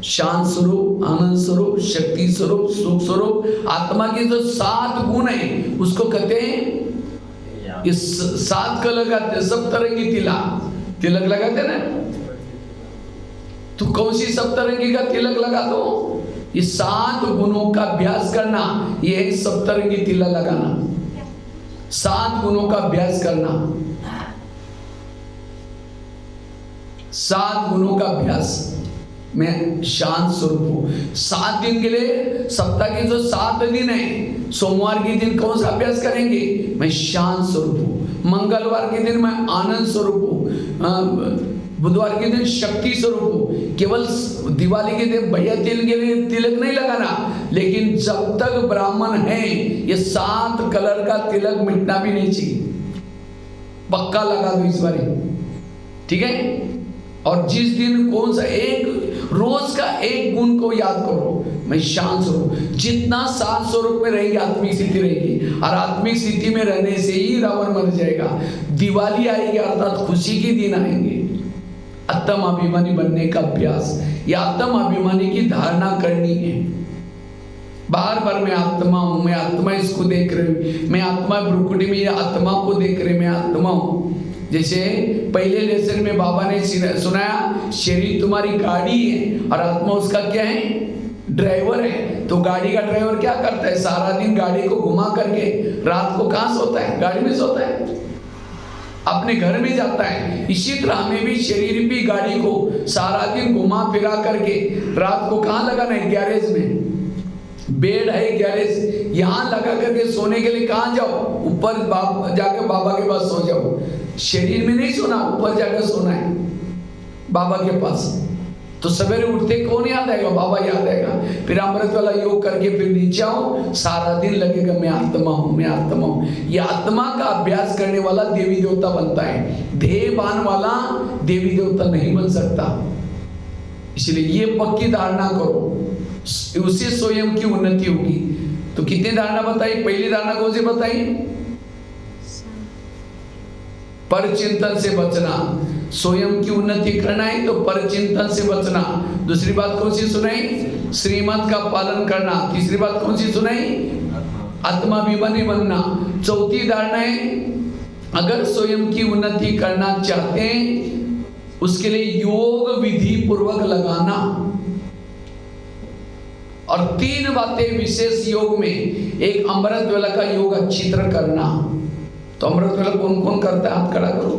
शांत स्वरूप, आनंद स्वरूप, शक्ति स्वरूप, सुख स्वरूप, आत्मा के जो 7 गुण है उसको कहते हैं, इस 7 कलर का सप्तरंगी तिलक लगाते ना। तो कौन सी सप्तरंगी का तिलक लगा दो, ये 7 गुणों का अभ्यास करना, ये है सप्तरंगी तिलक लगाना। 7 गुणों का अभ्यास करना, 7 गुणों का अभ्यास। मैं शांत स्वरूप हूं। 7 दिन के लिए, सप्ताह के जो 7 दिन है, सोमवार के दिन कौन सा अभ्यास करेंगे, मैं शांत स्वरूप हूं। मंगलवार के दिन मैं आनंद स्वरूप हूं। बुधवार के दिन शक्ति स्वरूप हूं। केवल दिवाली के दिन भैया तिल के लिए तिलक नहीं लगाना, लेकिन जब तक ब्राह्मण है ये 7 कलर का तिलक मिटना भी नहीं चाहिए, पक्का लगा दो इस बार, ठीक है। और जिस दिन कौन सा एक रोज का एक गुण को याद करो, मैं शांत स्वरूप। जितना शांत स्वरूप में रहेगी आत्मिक स्थिति रहेगी, और आत्मिक स्थिति में रहने से ही रावण मर जाएगा। दिवाली आएगी अर्थात खुशी के दिन आएंगे। आत्म अभिमानी बनने का अभ्यास, या आत्म अभिमानी की धारणा करनी है। बार बार मैं आत्मा हूं, मैं आत्मा, इसको देख रही हूं, मैं आत्मा, भ्रुकुटी में आत्मा को देख रहे, मैं आत्मा हूं। जैसे पहले लेसन में बाबा ने सुनाया, शरीर तुम्हारी गाड़ी है और आत्मा उसका क्या है, ड्राइवर है। तो गाड़ी का ड्राइवर क्या करता है, सारा दिन गाड़ी को घुमा करके रात को कहां सोता है, गाड़ी में सोता है, अपने घर में जाता है। इसी तरह हमें भी शरीर भी गाड़ी को सारा दिन घुमा फिरा करके रात को कहां लगाना है, गैरेज में। बेड है गैरेज, यहां लगा करके सोने के लिए कहां जाओ, ऊपर जाकर बाबा के पास सो जाओ। शरीर में नहीं सोना, ऊपर जाकर सोना है बाबा के पास। तो सवेरे उठते कौन याद आएगा, बाबा याद आएगा। फिर अमृत वाला योग करके फिर नीचे आओ, सारा दिन लगेगा मैं आत्मा हूं, मैं आत्मा हूं। ये आत्मा का अभ्यास करने वाला देवी देवता बनता है, देहबान वाला देवी देवता नहीं बन सकता। इसलिए ये पक्की धारणा करो, उससे स्वयं की उन्नति होगी। तो कितनी धारणा बताई, पहली धारणा कौन सी बताई, पर चिंतन से बचना। स्वयं की उन्नति करना है तो पर चिंतन से बचना। दूसरी बात कौन सी सुनाई? श्रीमत का पालन करना। तीसरी बात कौन सी सुनाई? आत्माभिमानी बनना। चौथी धारणा है, अगर स्वयं की उन्नति करना चाहते हैं उसके लिए योग विधि पूर्वक लगाना। और 3 बातें विशेष योग में, एक अमृत वेला का योग अच्छी तरह करना। तो अमृत वेला कौन कौन करता है? हाथ खड़ा करो।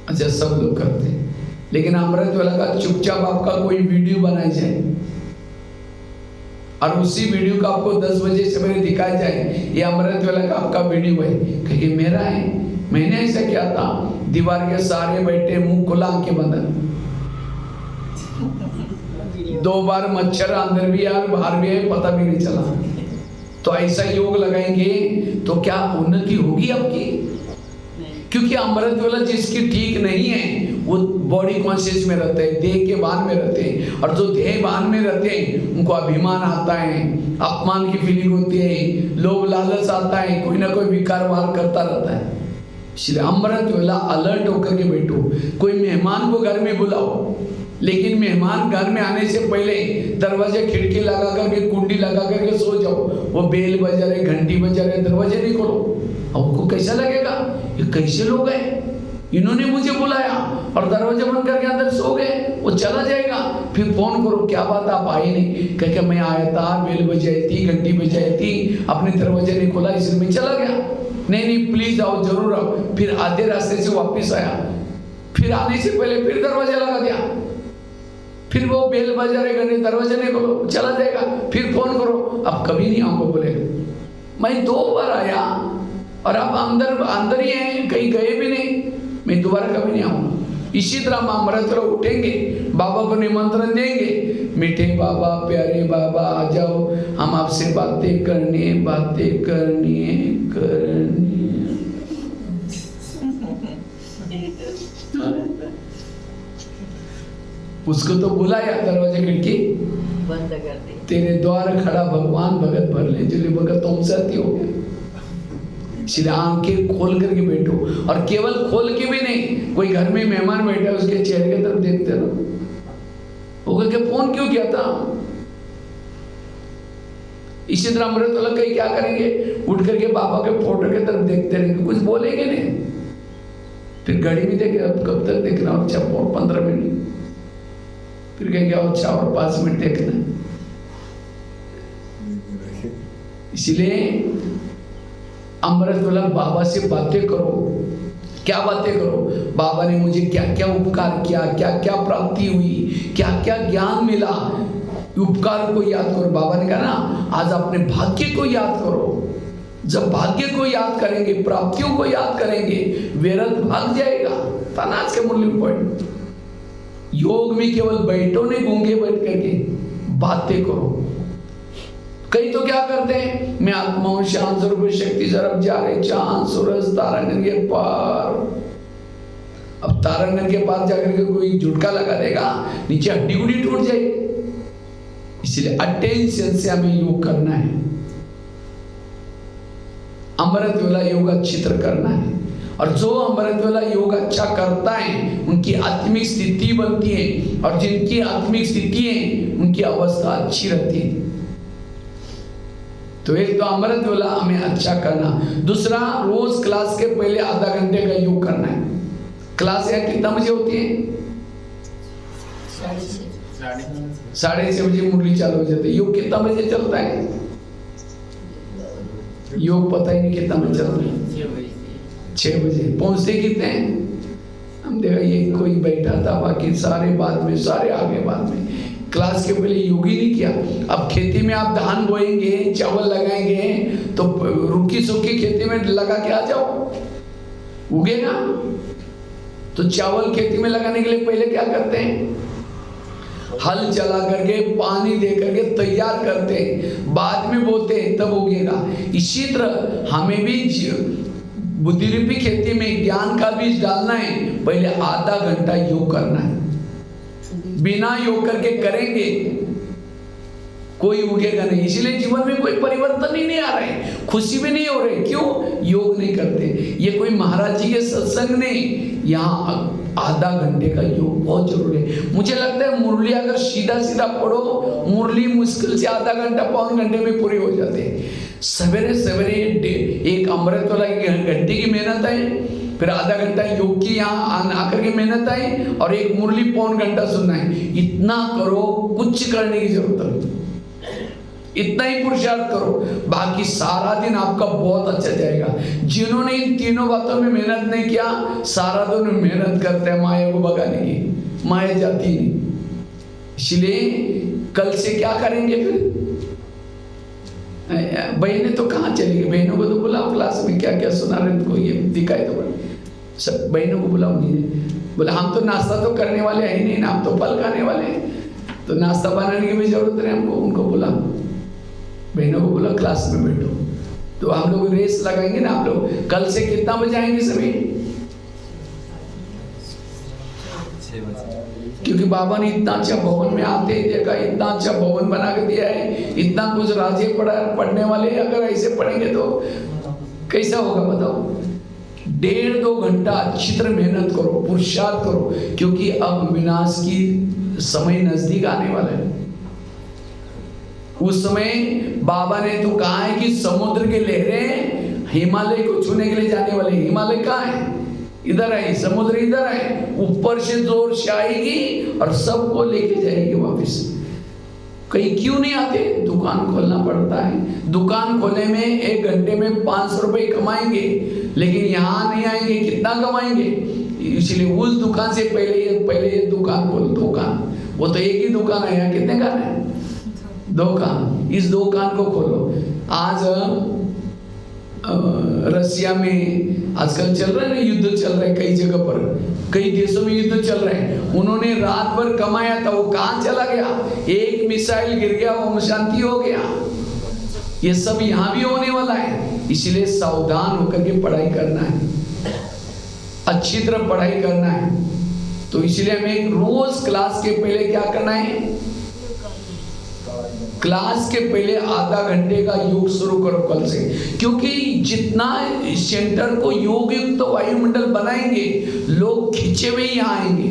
अच्छा, सब लोग करते हैं, लेकिन अमृत वेला का चुपचाप आपका कोई वीडियो बनाया जाए और उसी वीडियो का आपको 10 बजे सवेरे दिखाया जाए, ये अमृत वेला का आपका वीडियो है, क्योंकि मेरा है, मैंने ऐसा किया था। दीवार के सारे बैठे, मुंह खुला, आंखें बंद। 2 बार मच्छर अंदर भी आया, बाहर भी आए, पता भी नहीं चला। तो ऐसा योग लगाएंगे तो क्या उन्नति होगी आपकी? क्योंकि अमृत वेला जिसकी ठीक नहीं है वो बॉडी कॉन्शियस में रहते हैं, देह के भान में रहते हैं। और जो देह भान में रहते हैं उनको अभिमान आता है, अपमान की फीलिंग होती है, लोभ लालच आता है, कोई ना कोई विकार वार करता रहता है। इसलिए अमृत वेला अलर्ट होकर के बैठो। कोई मेहमान को घर में बुलाओ, लेकिन मेहमान घर में आने से पहले दरवाजे खिड़की लगा करके, कुंडी लगा करके सो जाओ। वो बेल बजा रहे, घंटी बजा रहे, दरवाजे नहीं खोलो। अब उनको कैसा लगेगा, ये कैसे लोग हैं, इन्होंने मुझे बुलाया और दरवाजा बंद करके अंदर सो गए। वो चला जाएगा, फिर फोन करो, क्या बात आप आए नहीं? कह मैं आया था, बेल बजाई थी, घंटी बजाई थी, अपने दरवाजा नहीं खोला, इसलिए मैं चला गया। नहीं प्लीज आओ, जरूर आओ। फिर आधे रास्ते से वापिस आया, फिर आने से पहले फिर दरवाजा लगा दिया, फिर वो बेल बजा रहे, घंटे, दरवाजा नहीं खोलो, चला जाएगा। फिर फोन करो, अब कभी नहीं आऊंगा, बोलेगा मैं 2 बार आया और आप अंदर ही हैं, कहीं गए भी नहीं, मैं दोबारा कभी नहीं आऊंगा। इसी तरह हम अमृत वेला उठेंगे, बाबा को निमंत्रण देंगे, मीठे बाबा, प्यारे बाबा आ जाओ, हम आपसे बातें करनी है। उसको तो बुलाया, दरवाजे खिड़की बंद कर दी। तेरे द्वार खड़ा भगवान भगत भर ले, जो भगत तुम साथी हो गया। इसलिए आंखें खोल करके बैठो, और केवल खोल के भी नहीं, कोई घर में मेहमान बैठा है उसके चेहरे की तरफ देखते रहो। वो करके फोन क्यों किया था? इसी तरह अमृत वेला कहीं क्या करेंगे, उठ करके बाबा के फोटो की तरफ देखते रहेंगे, कुछ बोलेंगे नहीं। फिर घड़ी में देखे, अब कब तक देखना, और 15 मिनट, फिर कहेंगे अच्छा और 5 मिनट देखना। इसलिए अमृत वेला बाबा से बातें करो। क्या बातें करो? बाबा ने मुझे क्या क्या उपकार किया, क्या क्या प्राप्ति हुई, क्या क्या ज्ञान मिला, उपकार को याद करो। बाबा ने कहा ना, आज अपने भाग्य को याद करो। जब भाग्य को याद करेंगे, प्राप्तियों को याद करेंगे, व्यर्थ भाग जाएगा। तनाज के मूल्य पॉइंट, योग में केवल बैठो नहीं, गूंगे बैठ करके बातें करो। कई तो क्या करते हैं, मैं आत्मा हूं, शांत स्वरूप शक्ति तरफ जा रहे, चांद सूरज तारागण के पार। अब तारागण के पार जाकर के कोई झुटका लगा देगा, नीचे हड्डी गुडी टूट जाएगी। इसलिए अटेंशन से हमें योग करना है, अमृत वेला योग अच्छी तरह करना है। और जो अमृत वेला योग अच्छा करता है उनकी आत्मिक स्थिति बनती है, और जिनकी आत्मिक स्थिति है उनकी अवस्था अच्छी रहती है। तो एक तो अमृत वेला हमें अच्छा करना, दूसरा रोज क्लास के पहले आधा घंटे का योग करना है। क्लास यहाँ कितना बजे होती है? 6:30 बजे मुरली चालू हो जाती है। योग कितना बजे चलता है? योग पता ही नहीं कितना बजे चलता है। 6 बजे पहुंचते कितने हैं? हम देखा ये कोई बैठा था, बाकी सारे बाद में, सारे आगे बाद में। क्लास के पहले योग ही नहीं किया। अब खेती में आप धान बोएंगे, चावल लगाएंगे, तो रुकी सूखी खेती में लगा के आ जाओ, उगेगा। तो चावल खेती में लगाने के लिए पहले क्या करते हैं? हल चला करके, पानी दे करके तैयार करते हैं, बाद में बोते हैं, तब उगेगा। इसी तरह हमें भी बुद्धिरूपी खेती में ज्ञान का बीज डालना है, पहले आधा घंटा योग करना है। बिना योग करके करेंगे कोई उगेगा नहीं। इसलिए जीवन में कोई परिवर्तन ही नहीं आ रहा है, खुशी भी नहीं हो रही। क्यों? योग नहीं करते। ये कोई महाराज जी के सत्संग नहीं, यहाँ आधा घंटे का योग बहुत जरूरी है। मुझे लगता है मुरली अगर सीधा सीधा पढ़ो, मुरली मुश्किल से आधा घंटा पौन घंटे में पूरी हो जाती है। सवेरे सवेरे एक अमृत वाला घंटे की मेहनत है, फिर आधा घंटा योग की यहाँ आकर के मेहनत है, और एक मुरली पौन घंटा सुनना है। इतना करो, कुछ करने की जरूरत नहीं, इतना ही पुरुषार्थ करो, बाकी सारा दिन आपका बहुत अच्छा जाएगा। जिन्होंने इन तीनों बातों में मेहनत नहीं किया, सारा दिन मेहनत करते हैं माया को भगाने की, माया जाती नहीं। इसलिए कल से क्या करेंगे फिर? बहनें तो कहाँ चली गई? बहनों को तो बुलाओ, क्लास में क्या क्या सुना रहे उनको ये दिखाई दो। सब बहनों को बुलाओ। नहीं बोले हम तो नाश्ता तो करने वाले हैं ही नहीं ना, हम तो फल खाने वाले हैं, तो नाश्ता बनाने की भी जरूरत नहीं हमको। उनको बुलाओ, बहनों को बोला क्लास में बैठो, तो हम लोग रेस लगाएंगे ना। आप लोग कल से कितना बजे आएंगे सभी? 6 बजे। क्योंकि बाबा ने इतना अच्छा भवन में आते ही देखा, इतना अच्छा भवन बना के दिया है, इतना कुछ राजे पढ़ने वाले अगर ऐसे पढ़ेंगे तो कैसा होगा बताओ? 1.5-2 घंटा अच्छी तरह मेहनत करो, पुरुषार्थ करो, क्योंकि अब विनाश की समय नजदीक आने वाला है। उस समय बाबा ने तो कहा है कि समुद्र की लहरें हिमालय को छूने के लिए जाने वाली। हिमालय कहाँ है? इधर है, समुद्र इधर है, ऊपर से जोर से आएगी और सबको लेके जाएगी वापस। कहीं क्यों नहीं आते? दुकान खोलना पड़ता है। दुकान खोलने में 1 घंटे में 500 रुपए कमाएंगे, लेकिन यहाँ नहीं आएंगे, कितना कमाएंगे? इसलिए उस दुकान से पहले ये दुकान खोल। दुकान वो तो एक ही दुकान है, यहाँ कितने कान है? 2 कान। इस 2 कान को खोलो। आज रसिया में आजकल चल रहा है ना, युद्ध चल रहा है कई जगह पर, कई देशों में युद्ध चल रहे हैं। उन्होंने रात भर कमाया था, वो कहाँ चला गया? एक मिसाइल गिर गया, वो शांति हो गया। ये सब यहाँ भी होने वाला है। इसलिए सावधान होकर के पढ़ाई करना है, अच्छी तरह पढ़ाई करना है। तो इसलिए हमें रोज क्लास के पहले क्या करना है? क्लास के पहले आधा घंटे का योग शुरू करो कल से, क्योंकि जितना सेंटर को योग युक्त तो वायुमंडल बनाएंगे, लोग खींचे हुए ही आएंगे।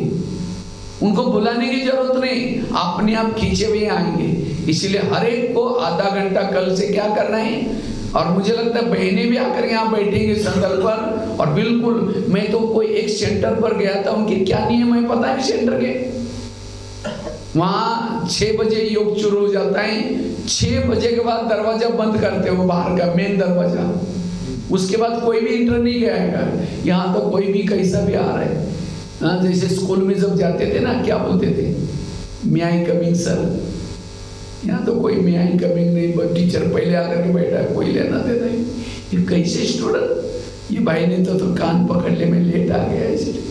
उनको बुलाने की जरूरत नहीं, अपने आप खींचे हुए आएंगे। इसलिए हर एक को आधा घंटा कल से क्या करना है। और मुझे लगता है बहनें भी आकर यहाँ बैठेंगे संदर्भ पर। और बिल्कुल, मैं तो कोई एक सेंटर पर गया था, उनके क्या नियम है पता है सेंटर के? वहाँ 6 बजे योग शुरू हो जाता है। 6 बजे के बाद दरवाजा बंद करते हो, बाहर का मेन दरवाजा। उसके बाद कोई भी इंटर नहीं आएगा। यहाँ तो कोई भी कैसा भी आ रहा है। हाँ, जैसे स्कूल में जब जाते थे ना, क्या बोलते थे? मे आई कमिंग सर। यहाँ तो कोई मे आई कमिंग नहीं, टीचर पहले आकर के बैठा है, कोई लेना देना नहीं। ये कैसे स्टूडेंट? ये भाई ने तो कान पकड़ने में लेट आ गया, इसलिए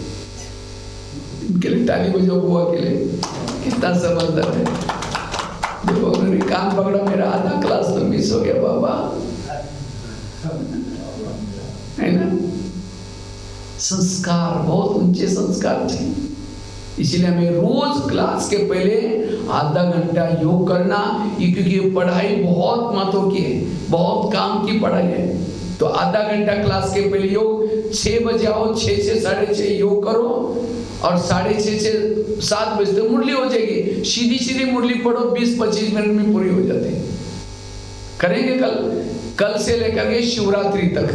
इनके लिए ताली बजाओ बुआ के लिए। कितना समझदार है देखो, उन्होंने कान पकड़ा, मेरा आधा क्लास तो मिस हो गया बाबा, है ना? संस्कार, बहुत ऊंचे संस्कार चाहिए। इसलिए हमें रोज क्लास के पहले आधा घंटा योग करना, क्योंकि पढ़ाई बहुत महत्व की है, बहुत काम की पढ़ाई है। तो आधा घंटा क्लास के पहले योग। 6 बजे आओ, 6 से 6:30 योग करो, और 6:30 से 7 बजे तक मुरली हो जाएगी। सीधी सीधी मुरली पढ़ो, 20-25 मिनट में पूरी हो जाती है। करेंगे कल से लेकर के शिवरात्रि तक,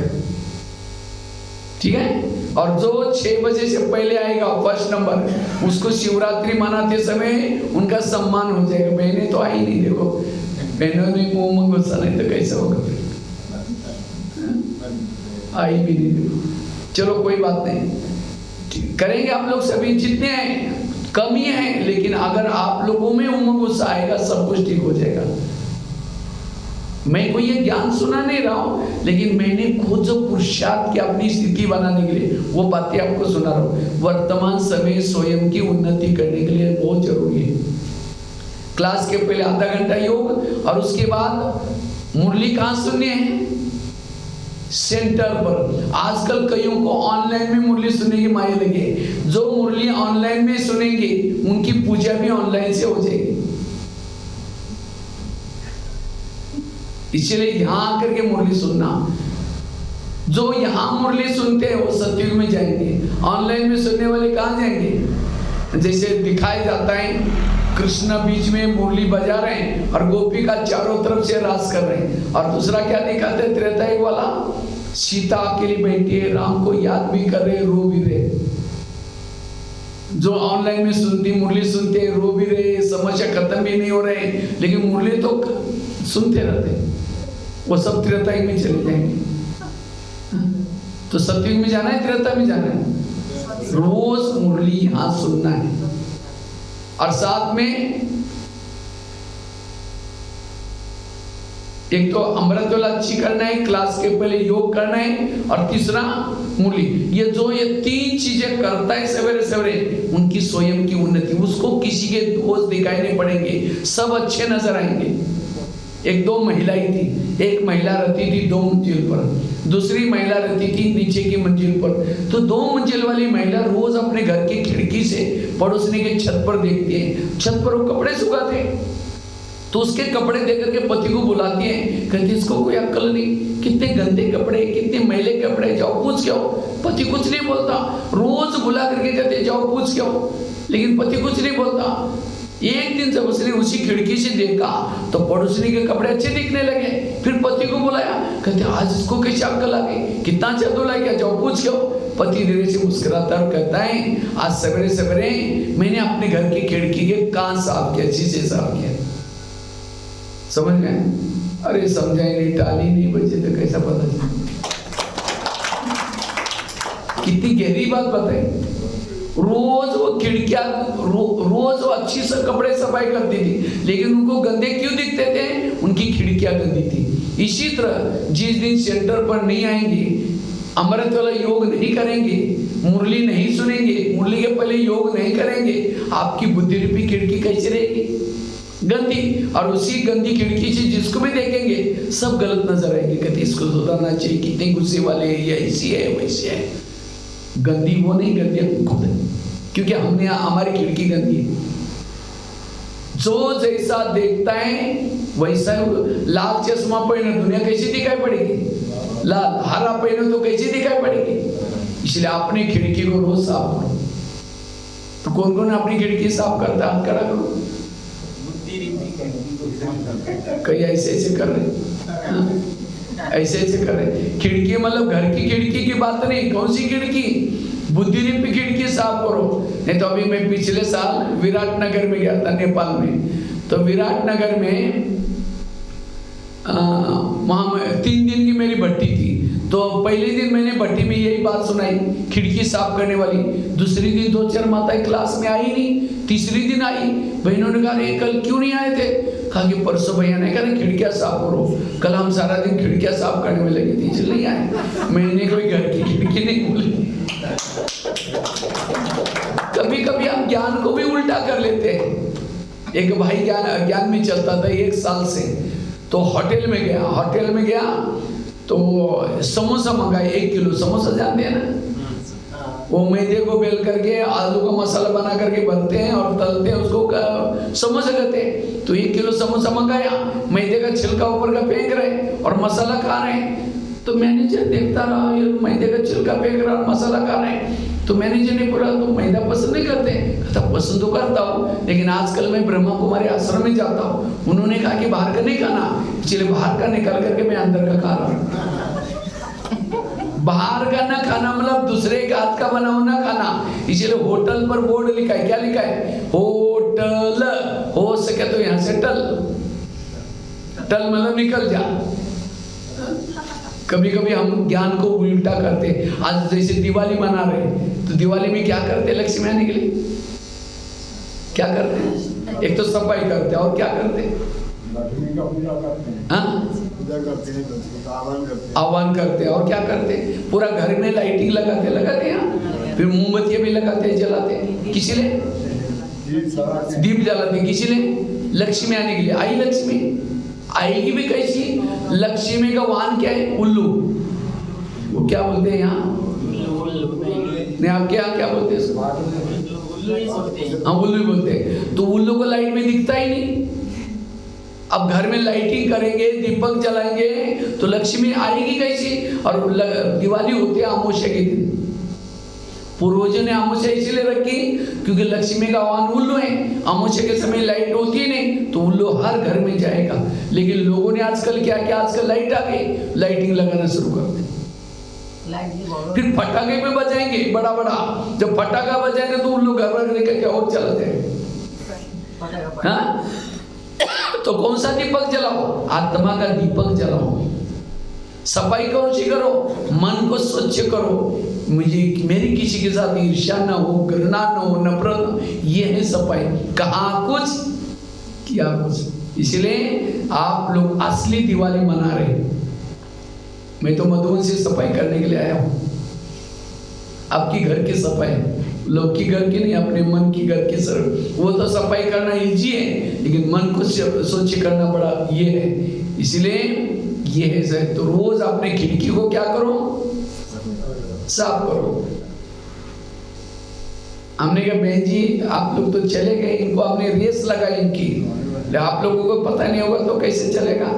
ठीक है? और जो 6 बजे से पहले आएगा फर्स्ट नंबर, उसको शिवरात्रि मनाते समय उनका सम्मान हो जाएगा। बहनें तो आई नहीं, देखो बहनों ने मुंह में गुस्सा नहीं तो कैसा होगा फिर? आई भी नहीं, देखो। चलो कोई बात नहीं, करेंगे आप लोग सभी जितने हैं। कमी है, लेकिन अगर आप लोगों में उमंग गुस्सा आएगा, सब कुछ ठीक हो जाएगा। मैं कोई ये ज्ञान सुना नहीं रहा हूं, लेकिन मैंने खुद जो पुरुषार्थ की अपनी स्थिति बनाने के लिए वो बातें आपको सुना रहा हूं। वर्तमान समय स्वयं की उन्नति करने के लिए बहुत जरूरी है। क्लास के पहले आधा घंटा योग, और उसके बाद मुरली कहाँ सुननी है? सेंटर पर। आजकल कईयों को ऑनलाइन में मुरली सुनने की माया लगी है। जो मुरली ऑनलाइन में सुनेंगे, उनकी पूजा भी ऑनलाइन से हो जाएगी, इसलिए यहाँ आकर के मुरली सुनना। जो यहाँ मुरली सुनते हैं वो सतयुग में जाएंगे, ऑनलाइन में सुनने वाले कहाँ जाएंगे? जैसे दिखाया जाता है कृष्ण बीच में मुरली बजा रहे हैं और गोपिका चारों तरफ से रास कर रहे हैं, और दूसरा क्या दिखाते हैं त्रेता युग वाला, सीता अकेली बैठी है, राम को याद भी कर रहे, रो भी रहे। जो ऑनलाइन में सुनती मुरली सुनते रो भी रहे, समस्या खत्म भी नहीं हो रहे, लेकिन मुरली तो सुनते रहते, वो सब त्रेता युग में चले जाएंगे। तो सतयुग में जाना है, त्रेता में जाना है? रोज मुरली यहाँ सुनना है। और साथ में एक तो अमृत वाला अच्छी करना है, क्लास के पहले योग करना है, और तीसरा मुरली। ये तीन चीजें करता है सवेरे सवेरे, उनकी स्वयं की उन्नति, उसको किसी के दोष दिखाई नहीं पड़ेंगे, सब अच्छे नजर आएंगे। एक दो महिलाएं थी, एक महिला रहती थी 2 मंजिल पर, दूसरी महिला रहती थी नीचे की मंजिल पर। तो 2 मंजिल वाली महिला रोज अपने घर की खिड़की से पड़ोसनी के छत पर देखती है, छत पर वो कपड़े सुखाते हैं, तो उसके कपड़े देख करके पति को बुलाती है, कहती इसको कोई अक्ल नहीं, कितने गंदे कपड़े, कितने मैले कपड़े, जाओ पूछ के आओ। पति कुछ नहीं बोलता, रोज बुला करके कहते जाओ पूछ के आओ, लेकिन पति कुछ नहीं बोलता। एक दिन जब उसने उसी खिड़की से देखा तो पड़ोसनी के कपड़े अच्छे दिखने लगे, फिर पति को बुलाया, कहते आज इसको कैसे अक्ल आ गई, कितना जादू लग गया, जाओ पूछ के आओ। पति धीरे से मुस्कुराता और कहता है आज सवेरे सवेरे मैंने अपने घर की खिड़की के कान साफ किया, शीशे साफ किया। समझ गए? अरे समझाई नहीं, टाली नहीं, बचे तो कैसा पता चला? कितनी गहरी बात बताई। रोज वो खिड़कियां रोज वो अच्छी से कपड़े सफाई करती थी, लेकिन उनको गंदे क्यों दिखते थे? उनकी खिड़कियां गंदी थी। इसी तरह जिस दिन सेंटर पर नहीं आएंगे, अमृत वाला योग नहीं करेंगे, मुरली नहीं सुनेंगे, मुरली के पहले योग नहीं करेंगे, आपकी बुद्धि रूपी खिड़की कैसे रहेगी? गंदी। और उसी गंदी खिड़की से जिसको भी देखेंगे सब गलत नजर आएंगे, कहते इसको सुधारना चाहिए, कितने गुस्से वाले हैं, ये ऐसी है वैसी है। गंदी वो नहीं, गंदी खुद है, क्योंकि हमने हमारी खिड़की गंदी है। जो जैसा देखता है वैसा। लाल चश्मा पहने दुनिया कैसी दिखाई पड़ेगी? लाल। हरा पहने तो कैसी दिखाई पड़ेगी? इसलिए अपनी खिड़की को रोज साफ करो। तो कौन कौन अपनी खिड़की साफ करता है? हाथ खड़ा करो। कई ऐसे ऐसे कर रहे, ऐसे ऐसे कर रहे। खिड़की मतलब घर की खिड़की की बात नहीं, कौन सी खिड़की? बुद्धि रूपी खिड़की साफ करो। नहीं तो अभी मैं पिछले साल विराटनगर में गया था, नेपाल में। तो विराटनगर में वहाँ 3 दिन की मेरी भट्टी थी। तो पहले दिन मैंने भट्टी में यही बात सुनाई, खिड़की साफ करने वाली। दूसरी दिन 2-4 माताएं क्लास में आई नहीं, तीसरी दिन आई। बहनों ने कहा कल क्यों नहीं आए थे? कहा कि परसों भैया ने कहा खिड़कियां साफ करो। कल हम सारा दिन खिड़कियां साफ करने में लगे थे, इसलिए नहीं आए। मैंने कोई घर की खिड़की नहीं खोली। कभी कभी हम ज्ञान को भी उल्टा कर लेते हैं। एक भाई ज्ञान में चलता था 1 साल से, तो होटल में गया तो समोसा मंगाए, 1 किलो समोसा जानते हैं ना, वो मैदे को बेल करके आलू का मसाला बना करके बनते हैं और तलते हैं, उसको समोसा कहते हैं। तो 1 किलो समोसा मंगाया, मैदे का छिलका ऊपर का फेंक रहे और मसाला खा रहे हैं। तो मैनेजर देखता रहा, ये मैदे का छिलका फेंक रहा और मसाला खा रहे हैं। तो मैनेजर ने पूरा तो मैदा पसंद नहीं करते? कहता पसंद तो करता हूँ, लेकिन आजकल मैं ब्रह्मा कुमारी आश्रम में जाता हूँ, उन्होंने कहा कि बाहर का नहीं खाना, इसलिए बाहर का निकाल करके मैं अंदर का खा रहा हूँ। बाहर का ना खाना मतलब दूसरे के हाथ का बना हुआ ना खाना। इसलिए होटल पर बोर्ड लिखा है, क्या लिखा है? होटल। हो सके तो यहाँ से टल मतलब निकल जा। कभी कभी हम ज्ञान को उल्टा करते। आज जैसे दिवाली मना रहे, तो दिवाली में क्या करते? लक्ष्मी आने के लिए क्या करते? एक तो सफाई करते, और क्या करते? आह्वान करते, और क्या करते? पूरा घर में लाइटिंग लगाते हैं, फिर मोमबत्तियां भी लगाते जलाते। किसी लिए? दीप जलाते। किसी लिए? लक्ष्मी आने के लिए। आई लक्ष्मी आएगी भी कैसी? लक्ष्मी का वाहन क्या है? उल्लू। वो क्या बोलते हैं यहाँ? नहीं, आप क्या बोलते हैं? हाँ, उल्लू बोलते हैं। तो उल्लू को लाइट में दिखता ही नहीं। अब घर में लाइटिंग करेंगे, दीपक जलाएंगे तो लक्ष्मी आएगी कैसी? और दिवाली होती है अमावस्या के दिन। पूर्वजों ने अमावस्या इसीलिए रखी क्योंकि लक्ष्मी का वाहन उल्लू है। अमावस्या के समय लाइट होती है नहीं तो उल्लू हर घर में जाएगा। लेकिन लोगों ने आजकल क्या किया, आजकल लाइट आ गई, लाइटिंग लगाना शुरू कर दी। फिर पटाखे पे बजाएंगे बड़ा बड़ा, जब पटाखा बजाएंगे तो उल्लू घर लेकर के और चला जाएगा। हाँ? तो कौन सा दीपक जलाओ? आत्मा का दीपक जलाओ। सफाई कौन सी करो? मन को स्वच्छ करो। मेरी किसी के साथ ईर्ष्या ना हो, घृणा ना हो, नफरत ना हो, ये है सफाई। कहा कुछ किया कुछ। इसलिए आप लोग असली दिवाली मना रहे। मैं तो मधुबन से सफाई करने के लिए आया हूं। आपकी घर की सफाई, लोग की घर की नहीं, अपने मन की घर की सर। वो तो सफाई करना इजी है, लेकिन मन को स्वच्छ करना बड़ा ये है। इसलिए ये है सर। तो रोज अपने खिड़की को क्या करो? साफ करो। हमने कहा बहन जी आप लोग तो चले गए, इनको हमने रेस लगाई इनकी, आप लोगों को पता नहीं होगा तो कैसे चलेगा?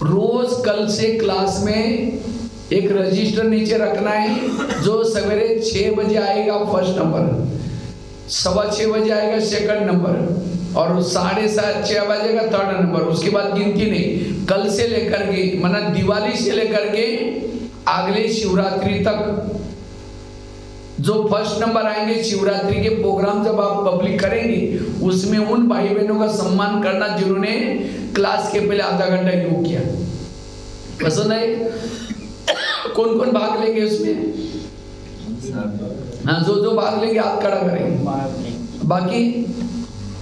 रोज कल से क्लास में एक रजिस्टर नीचे रखना है। जो सवेरे 6 बजे आएगा फर्स्ट नंबर, 6:15 बजे आएगा सेकंड नंबर, और 6:30 बजेगा थर्ड नंबर। उसके बाद गिनती नहीं। कल से लेकर के माना दिवाली से लेकर के अगले शिवरात्रि तक जो फर्स्ट नंबर आएंगे, शिवरात्रि के प्रोग्राम जब आप पब्लिक करेंगे उसमें उन भाई बहनों का सम्मान करना जिन्होंने क्लास के पहले आधा घंटा योग किया। पसंद है? कौन कौन भाग लेंगे उसमें? हाँ, जो भाग लेंगे हाथ खड़ा करेंगे।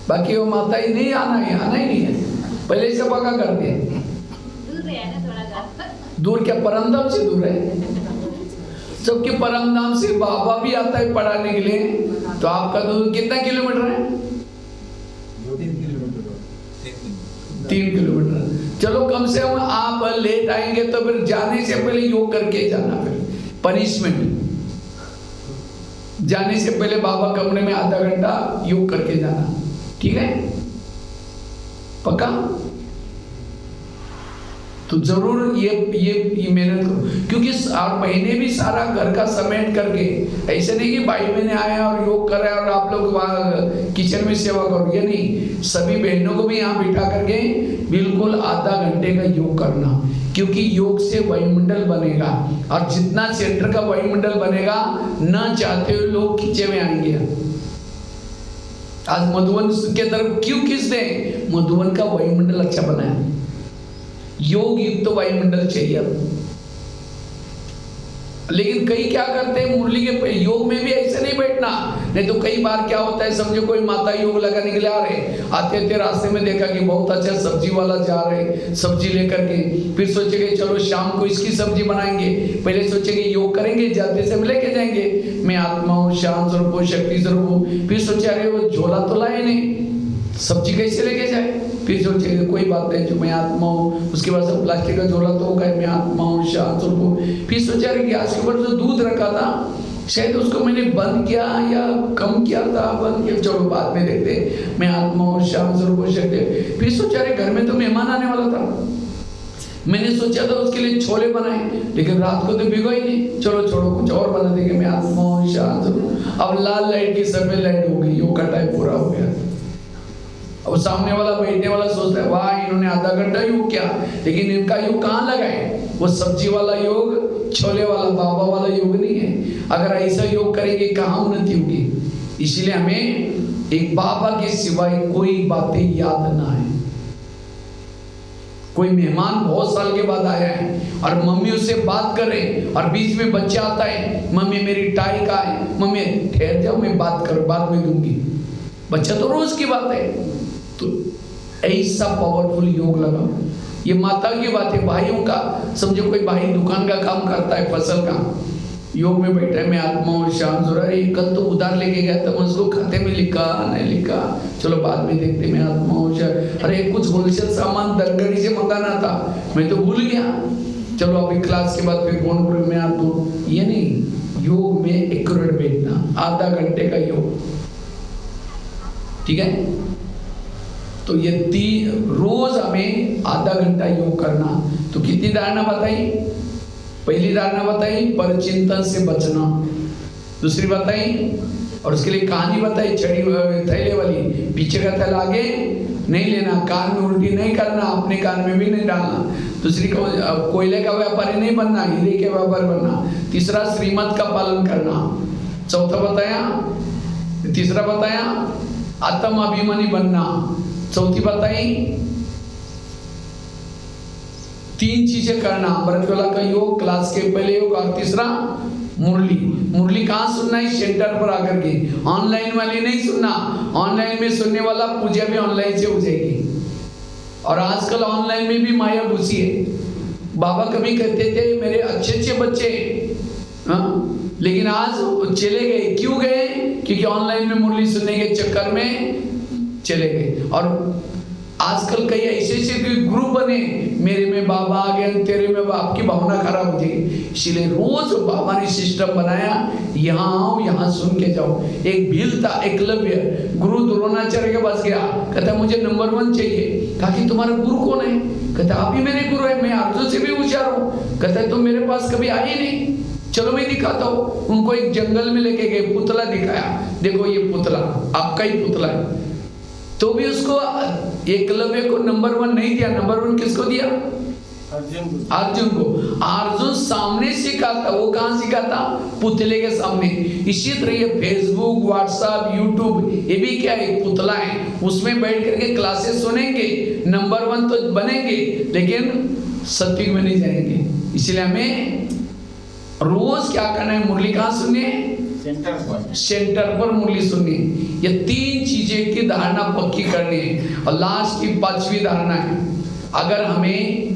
बाकी वो माता ही नहीं आना ही नहीं है, पहले से पक्का कर दिया। दूर क्या, परमधाम से दूर है। जबकि परमधाम से बाबा भी आता है पढ़ाने के लिए, तो आपका दूर कितना किलोमीटर है? 3 किलोमीटर। चलो कम से कम आप लेट आएंगे तो फिर जाने से पहले योग करके जाना। फिर पनिशमेंट, जाने से पहले बाबा कमरे में आधा घंटा योग करके जाना। ठीक है? पक्का? तो जरूर ये मेहनत करो, क्योंकि 8 महीने भी सारा घर का समेट करके, ऐसे नहीं कि भाई बहने आए और योग कर रहे हैं और आप लोग वहाँ किचन में सेवा करो, ये नहीं। सभी बहनों को भी यहाँ बिठा करके बिल्कुल आधा घंटे का योग करना, क्योंकि योग से वायुमंडल बनेगा, और जितना सेंटर का वायुमंडल बनेगा न चाहते हुए लोग खींचे में आएंगे। आज मधुबन के तरफ क्यों खींचते हैं? मधुबन का वायुमंडल अच्छा बना है, योग युक्त तो वायुमंडल चाहिए अब। लेकिन कई क्या करते हैं, मुरली के योग में भी ऐसे नहीं बैठना। नहीं तो कई बार क्या होता है, समझो कोई माता योग लगाने के लिए आ रहे, आते थे रास्ते में देखा कि बहुत अच्छा सब्जी वाला जा रहे, सब्जी लेकर के, फिर सोचेंगे चलो शाम को इसकी सब्जी बनाएंगे। पहले सोचेंगे योग करेंगे, जाते से हम लेके जाएंगे, मैं आत्मा हूँ, शांत स्वरूप हूँ, शक्ति स्वरूप हूँ। फिर सोचे अरे वो झोला तो लाए नहीं, सब्जी कैसे लेके जाए? फिर सोचेंगे कोई बात नहीं, जो मैं आत्मा हूँ। उसके बाद से प्लास्टिक का झोला तो होगा, मैं आत्मा हूँ, शांत स्वरूप हूँ। फिर सोचा अरे गैस के ऊपर जो दूध रखा था शायद उसको मैंने बंद किया या कम किया था, बंद किया, चलो बाद में देखते, मैं आत्मा हूँ, शांत स्वरूप हूँ, शक्ति। फिर सोचा अरे घर में तो मेहमान आने वाला था, मैंने सोचा था उसके लिए छोले बनाए, लेकिन रात को तो भिगो ही नहीं, चलो छोड़ो कुछ और बना देंगे, मैं आत्मा हूँ, शांत स्वरूप। अब लाल लाइट की सफेद लाइट हो गई, योग का टाइम पूरा हो गया। अब सामने वाला बैठने वाला सोचता है वाह इन्होंने आधा घंटा योग किया, लेकिन इनका योग कहाँ लगाए? वो सब्जी वाला योग, छोले वाला, बाबा वाला योग नहीं है। अगर ऐसा योग करेंगे कहाँ उन्नति होगी? इसलिए हमें एक बाबा के सिवाय कोई बातें याद ना है। कोई मेहमान बहुत साल के बाद आया है और मम्मी उससे बात कर रहे, और बीच में बच्चा आता है, मम्मी मेरी टाई कहाँ है? मम्मी ठहर जाओ, मैं बात करूं, बाद में दूंगी। बच्चा तो रोज की बात है। तो ऐसा पावरफुल योग लगा। ये माता की बात है। भाइयों का, समझो कोई भाई दुकान का काम करता है, फसल का, योग में बैठा है, मैं आत्मा हूँ, शांत हो रहा है। कल तो उधार लेके गया था, उसको खाते में लिखा नहीं लिखा, चलो बाद में देखते, मैं आत्मा हूँ। अरे कुछ होलसेल सामान दरगड़ी से मंगाना था, मैं तो भूल गया, चलो अभी क्लास के बाद फिर फोन करो, मैं आत्मा हूँ। ये नहीं, योग में एक्यूरेट बैठना, आधा घंटे का योग। ठीक है? तो तो ये रोज हमें आधा घंटा योग करना। तो कितनी धारणा बताई? पहली धारणा बताई परचिंतन से बचना, दूसरी बताई और उसके लिए कहानी बताई छड़ी थैले वाली, पीछे का थैला आगे नहीं लेना, कान में उल्टी नहीं करना, अपने कान में भी नहीं डालना। दूसरी कोयले का व्यापारी नहीं बनना, हीरे के व्यापारी बनना। तीसरा श्रीमत का पालन करना। चौथा बताया, तीसरा बताया आत्म अभिमानी बनना। चौथी बताई 3 चीजें करना, अमृतवेला का योग, क्लास के पहले योग, और तीसरा मुरली। मुरली कहाँ सुनना है? सेंटर पर आकर के, ऑनलाइन वाली नहीं सुनना। ऑनलाइन में सुनने वाला पूजा भी ऑनलाइन से हो जाएगी, और आजकल ऑनलाइन में भी माया घुसी है। बाबा कभी कहते थे मेरे अच्छे अच्छे बच्चे, लेकिन आज चले गए। क्यों गए? क्योंकि ऑनलाइन में मुरली सुनने के चक्कर में चले गए। और आजकल कई ऐसे ऐसे ग्रुप बने, मेरे में बाबा आ गए, तेरे में बाप की भावना खराब हो जाएगी। इसीलिए रोज बाबा ने सिस्टम बनाया, यहाँ आओ, यहाँ सुन के जाओ। एक भील था एकलव्य, गुरु द्रोणाचार्य के पास गया, कहता मुझे नंबर 1 चाहिए। कहा कि तुम्हारा गुरु कौन है? कहता आप ही मेरे गुरु है, मैं अर्जुन से भी होशियार हूँ। कहता तुम मेरे पास कभी आए नहीं, चलो मैं दिखाता हूँ। उनको एक जंगल में लेके गए, पुतला दिखाया, देखो ये पुतला आपका ही पुतला है। तो भी उसको एकलव्य को नंबर 1 नहीं दिया। नंबर 1 किसको दिया? अर्जुन को। अर्जुन सामने सिखाता, वो कहाँ सिखाता? पुतले के सामने। इसी तरह ये फेसबुक, व्हाट्सएप, यूट्यूब, ये भी क्या है? पुतला है। उसमें बैठ करके क्लासेस सुनेंगे, नंबर 1 तो बनेंगे, लेकिन सत्युग में नहीं जाएंगे। इसलिए हमें रोज क्या करना है? मुरली कहाँ सुनिए? सेंटर पर मुरली सुनिए। ये 3 चीजें की धारणा पक्की करनी है। और लास्ट की 5वीं धारणा है, अगर हमें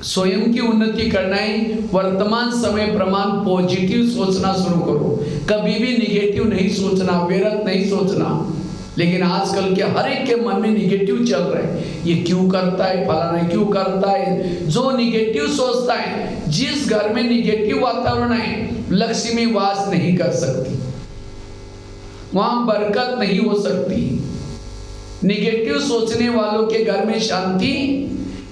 स्वयं की उन्नति करना है, वर्तमान समय प्रमाण पॉजिटिव सोचना शुरू करो। कभी भी निगेटिव नहीं सोचना, व्यर्थ नहीं सोचना। लेकिन आजकल के हर एक के मन में निगेटिव चल रहा है, ये क्यों करता है, फलाना क्यों करता है। जो निगेटिव सोचता है, जिस घर में निगेटिव वातावरण है, लक्ष्मी वास नहीं कर सकती, वहां बरकत नहीं हो सकती। निगेटिव सोचने वालों के घर में शांति,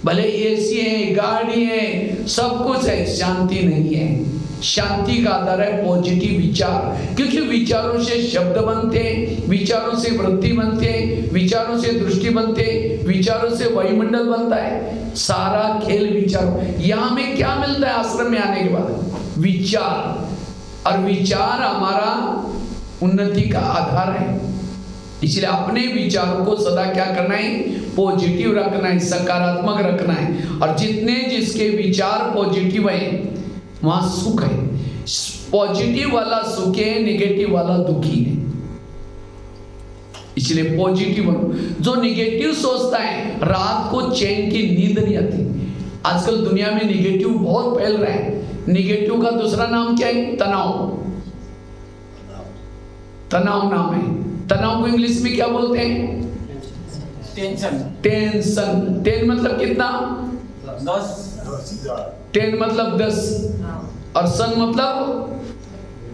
भले एसी है, गाड़ी है, सब कुछ है, शांति नहीं है। शांति का आधार है पॉजिटिव विचार, क्योंकि विचारों से शब्द बनते, विचारों से वृत्ति बनते, विचारों से दृष्टि बनते, विचारों से वायुमंडल बनता है। सारा खेल विचार। यहाँ में क्या मिलता है आश्रम में आने के बाद? विचार। और विचार हमारा उन्नति का आधार है। इसलिए अपने विचारों को सदा क्या करना है? पॉजिटिव रखना है, सकारात्मक रखना है। और जितने जिसके विचार पॉजिटिव है, वहां सुख है। पॉजिटिव वाला सुख है, नेगेटिव वाला दुखी है। इसलिए पॉजिटिव बनो। जो नेगेटिव सोचता है, रात को चैन की नींद नहीं आती। आजकल दुनिया में नेगेटिव बहुत फैल रहा है। नेगेटिव का दूसरा नाम क्या है? तनाव। तनाव नाम है। तनाव को इंग्लिश में क्या बोलते हैं? टेंशन। टेंशन। 10 मतलब कितना? 10। 10 मतलब 10, और सन मतलब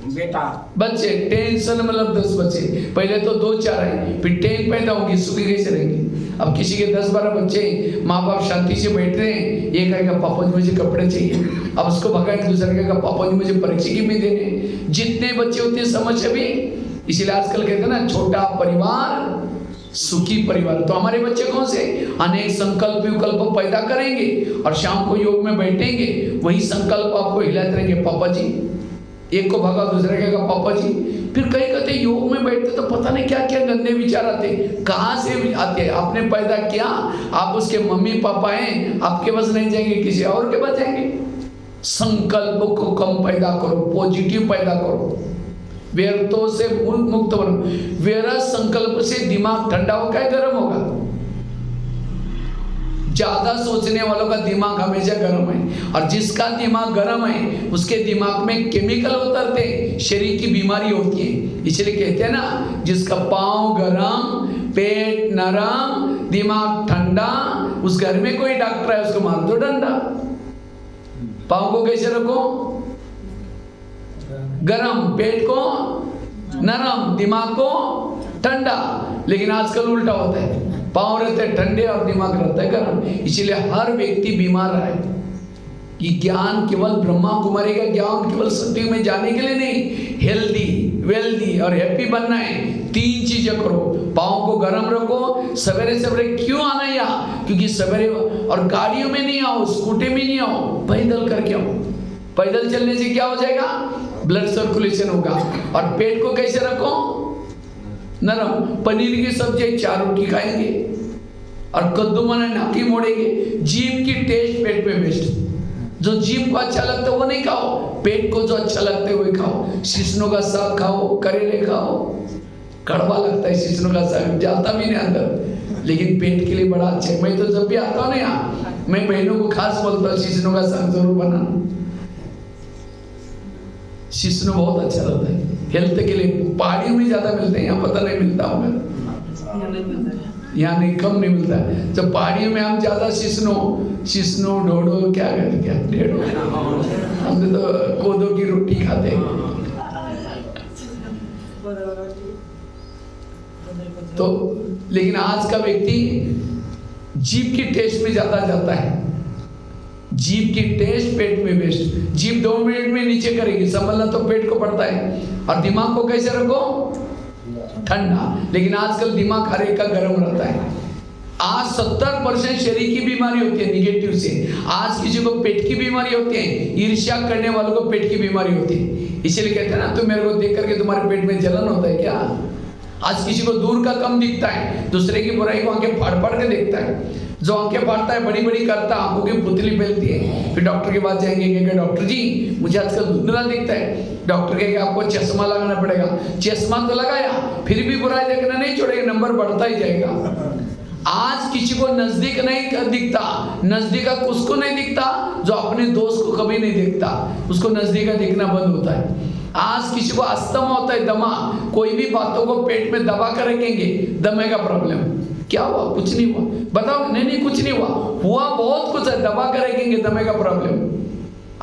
बेटा, बच्चे। टेंशन मतलब 10 बच्चे। पहले तो 2-4 है, फिर 10 पैदा होगी, सुखी कैसे रहेंगे? अब किसी के 10-12 बच्चे, माँ बाप शांति से बैठ रहे हैं, ये कहेगा पापा जी मुझे कपड़े चाहिए, अब उसको भगा, दूसरा कहेगा पापा जी मुझे परीक्षा की भी देने। जितने बच्चे उतने समझ अभी। इसीलिए आजकल कहते हैं ना, छोटा परिवार सुखी परिवार। तो हमारे बच्चे कौन से? अनेक संकल्प विकल्प पैदा करेंगे, और शाम को योग में बैठेंगे, वही संकल्प आपको हिलाते रहेंगे, पापा जी। एक को भगा, दूसरा कहेगा पापा जी। फिर कई कहते योग में बैठते तो पता नहीं क्या क्या गंदे विचार आते, कहाँ से आते? आपने पैदा किया, आप उसके मम्मी पापा हैं, आपके पास नहीं जाएंगे, किसी और के पास जाएंगे। संकल्प को कम पैदा करो, पॉजिटिव पैदा करो, व्यर्थों से मुक्त बनो। व्यर्थ संकल्प से दिमाग ठंडा होगा या गर्म होगा? ज्यादा सोचने वालों का दिमाग हमेशा गर्म है, और जिसका दिमाग गर्म है उसके दिमाग में केमिकल उतरते, शरीर की बीमारी होती है। इसलिए कहते हैं ना, जिसका पाँव गरम, पेट नरम, दिमाग ठंडा, उस घर में कोई डॉक्टर है, उसको मार दो डंडा। पाँव को कैसे रखो? गरम, पेट को नरम, दिमाग को ठंडा। लेकिन आजकल उल्टा होता है, पाँव रहते हैं ठंडे और दिमाग रहता है गर्म। इसलिए हर व्यक्ति बीमार है। ये ज्ञान केवल ब्रह्मा कुमारी का ज्ञान केवल सत्युग में जाने के लिए नहीं, हेल्दी वेल्दी और हैप्पी बनना है। 3 चीजें करो, पाँव को गर्म रखो, सवेरे सवेरे क्यों आना है यहाँ, क्योंकि सवेरे और गाड़ियों में नहीं आओ, स्कूटी में नहीं आओ, पैदल करके आओ। पैदल चलने से क्या हो जाएगा, ब्लड सर्कुलेशन होगा। और पेट को कैसे रखो, नरम। पनीर की सब्जी 4 रोटी खाएंगे और कद्दू मना नाकी मोड़ेंगे। जीभ की टेस्ट पेट में बेस्ट। जो जीभ को अच्छा लगता है वो नहीं खाओ, पेट को जो अच्छा लगता है वो खाओ। शिशनों का साग खाओ, करेले खाओ। कड़वा लगता है शिशनों का साग, जाता भी नहीं अंदर, लेकिन पेट के लिए बड़ा अच्छा है। मैं तो जब भी आता हूँ ना यहाँ, मैं बहनों को खास बोलता हूँ शिशनों का साग जरूर बनाना। शिशनों बहुत अच्छा लगता है हेल्थ के लिए। पहाड़ियों में ज्यादा मिलते हैं, यहाँ पता नहीं मिलता होगा, यहाँ नहीं, कम नहीं मिलता है। जब पहाड़ियों में हम ज्यादा शिशनो ढोडो क्या ढेड़ो, हमने तो कोदो की रोटी खाते हैं। तो लेकिन आज का व्यक्ति जीभ की टेस्ट में ज्यादा जाता है। जीभ की टेस्ट पेट में बेस्ट। जीभ 2 मिनट में नीचे करेगी, संभलना तो पेट को पड़ता है। और दिमाग को कैसे रखो, ठंडा। लेकिन आजकल दिमाग हर एक का गर्म रहता है। आज 70% शरीर की बीमारी होती है निगेटिव से। आज किसी को पेट की बीमारी होती है, ईर्ष्या करने वालों को पेट की बीमारी होती है। इसीलिए कहते हैं ना, तुम मेरे को देख करके तुम्हारे पेट में जलन होता है क्या। आज किसी को दूर का कम दिखता है, दूसरे की बुराई को आंखें फाड़ फाड़ के देखता है। जो आंखें फाड़ता है, बड़ी बड़ी करता है, आंखों की पुतली फैलती है। फिर डॉक्टर के पास जाएंगे, कहेंगे डॉक्टर जी मुझे आजकल धुंधला दिखता है। डॉक्टर कहेंगे आपको चश्मा लगाना पड़ेगा। चश्मा तो लगाया, फिर भी बुराई देखना नहीं छोड़ेगा, नंबर बढ़ता ही जाएगा। आज किसी को नजदीक नहीं दिखता, नजदीक का उसको नहीं दिखता जो अपने दोस्त को कभी नहीं देखता, उसको नजदीक का दिखना बंद होता है। आज किसी को अस्थमा होता है, दमा, कोई भी बातों को पेट में दबा कर रखेंगे, दमे का प्रॉब्लम। क्या हुआ, कुछ नहीं हुआ, बताओ, नहीं कुछ नहीं हुआ बहुत कुछ है, दबा कर रखेंगे, दमे का प्रॉब्लम।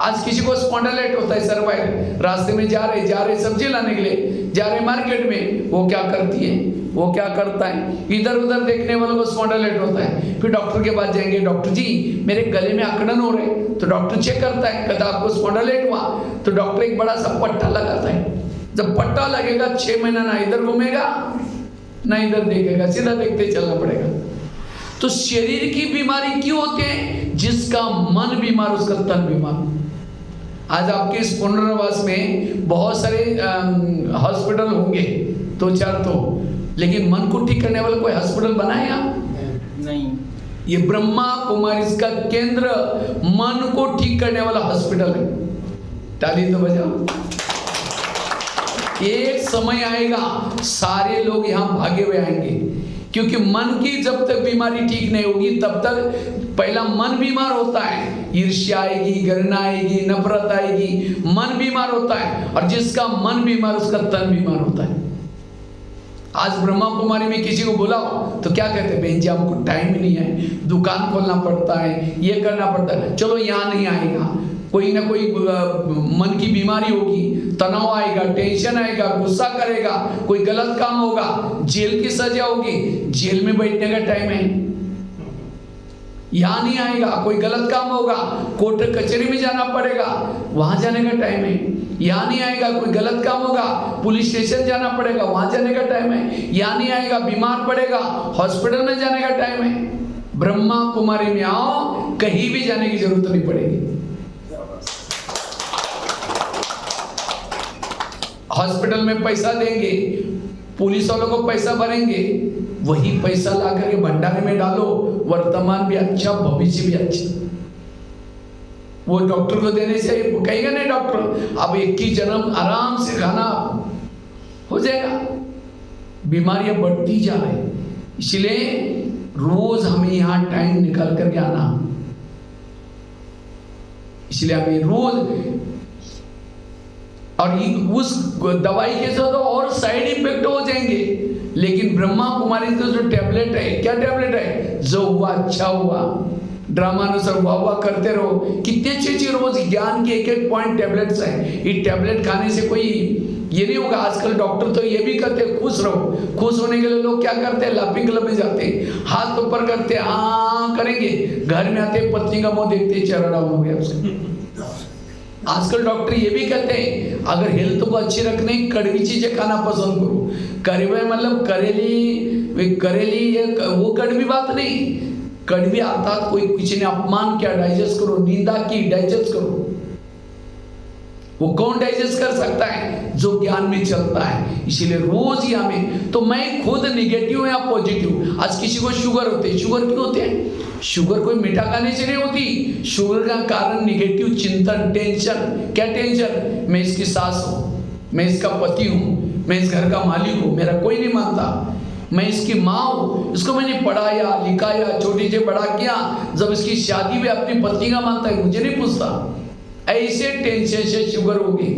आज किसी को स्पॉन्डिलाइट होता है, सर्वाइकल। रास्ते में जा रहे सब्जी लाने के लिए जा रहे मार्केट में, वो क्या करती है, वो क्या करता है, इधर उधर देखने वालों को स्पॉन्डिलाइट होता है। फिर डॉक्टर के पास जाएंगे, डॉक्टर जी मेरे गले में अकड़न हो रहे, तो डॉक्टर चेक करता है, कहता आपको स्पॉन्डिलाइट हुआ। तो डॉक्टर एक बड़ा सा पट्टा लगाता है। जब पट्टा लगेगा 6 महीना ना इधर घूमेगा ना इधर देखेगा, सीधा देखते चलना पड़ेगा। तो शरीर की बीमारी क्यों होती है, जिसका मन बीमार उसका तन बीमार। आज आपके इस पुनर्वास में बहुत सारे हॉस्पिटल होंगे, 2-4 तो, लेकिन मन को ठीक करने वाला कोई हॉस्पिटल बनाया नहीं। ये ब्रह्मा कुमारी का केंद्र मन को ठीक करने वाला हॉस्पिटल है। ताली तो बजाओ। एक समय आएगा सारे लोग यहाँ भागे हुए आएंगे, क्योंकि मन की जब तक बीमारी ठीक नहीं होगी तब तक पहला मन बीमार होता है। ईर्ष्या आएगी, घृणा आएगी, नफरत आएगी, मन बीमार होता है। और जिसका मन बीमार उसका तन बीमार होता है। आज ब्रह्मा कुमारी में किसी को बुलाओ तो क्या कहते हैं, बहन जी हमको टाइम नहीं है, दुकान खोलना पड़ता है, ये करना पड़ता है, चलो यहाँ नहीं आएगा। कोई ना कोई मन की बीमारी होगी, तनाव आएगा, टेंशन आएगा, गुस्सा करेगा, कोई गलत काम होगा, जेल की सजा होगी, जेल में बैठने का टाइम है, यहाँ नहीं आएगा। कोई गलत काम होगा, कोर्ट कचहरी में जाना पड़ेगा, वहां जाने का टाइम है, यहाँ नहीं आएगा। कोई गलत काम होगा, पुलिस स्टेशन जाना पड़ेगा, वहां जाने का टाइम है, यहाँ नहीं आएगा। बीमार पड़ेगा, हॉस्पिटल में जाने का टाइम है। ब्रह्मा कुमारी में आओ, कहीं भी जाने की जरूरत नहीं पड़ेगी। हॉस्पिटल में पैसा देंगे, पुलिस वालों को पैसा भरेंगे, वही पैसा ला करके भंडारे में डालो, वर्तमान भी अच्छा, भविष्य भी अच्छा। वो डॉक्टर को देने से कहेगा नहीं डॉक्टर अब 21 जन्म आराम से खाना हो जाएगा। बीमारियां बढ़ती जा रही, इसलिए रोज हमें यहाँ टाइम निकाल करके आना। इसलिए हमें रोज, और उस दवाई के साथ और साइड इफेक्ट हो जाएंगे, लेकिन ब्रह्मा कुमारी का जो टैबलेट है, क्या टैबलेट है, जो हुआ अच्छा हुआ, ड्रामा अनुसार वाह करते रहो। कितने अच्छी रोज ज्ञान के 1-1 पॉइंट टैबलेट्स हैं। ये टैबलेट खाने से कोई ये नहीं होगा। आजकल डॉक्टर तो ये भी कहते हैं खुश रहो। खुश होने के लिए लोग क्या करते हैं, लाफिंग क्लब में जाते हैं, हाथ ऊपर करते हैं, हाँ करेंगे, घर में आते पत्नी का मुंह देखते चेहरा डाउन हो गया उसका। आजकल डॉक्टर ये भी कहते हैं अगर हेल्थ को अच्छी रखने कड़वी चीजें खाना पसंद करो। कड़वे मतलब करेली वो कड़वी बात नहीं, कड़वी अर्थात कोई किसी ने अपमान किया डाइजेस्ट करो, निंदा की डाइजेस्ट करो। वो कौन डाइजेस्ट कर सकता है, जो ज्ञान में चलता है। इसीलिए रोज ही हमें, तो मैं खुद निगेटिव या पॉजिटिव। आज किसी को शुगर होते है, शुगर क्यों होते हैं? शुगर कोई मीठा खाने से नहीं होती। शुगर का कारण निगेटिव चिंतन, टेंशन। क्या टेंशन? मैं इसकी सास हूँ, मैं इसका पति हूँ, मैं इस घर का मालिक हूँ, मेरा कोई नहीं मानता, मैं इसकी माँ हूँ, इसको मैंने पढ़ाया लिखाया, छोटे से बड़ा किया, जब इसकी शादी भी अपनी पत्नी का मानता है, मुझे नहीं पूछता। ऐसे टेंशन से शुगर होगी।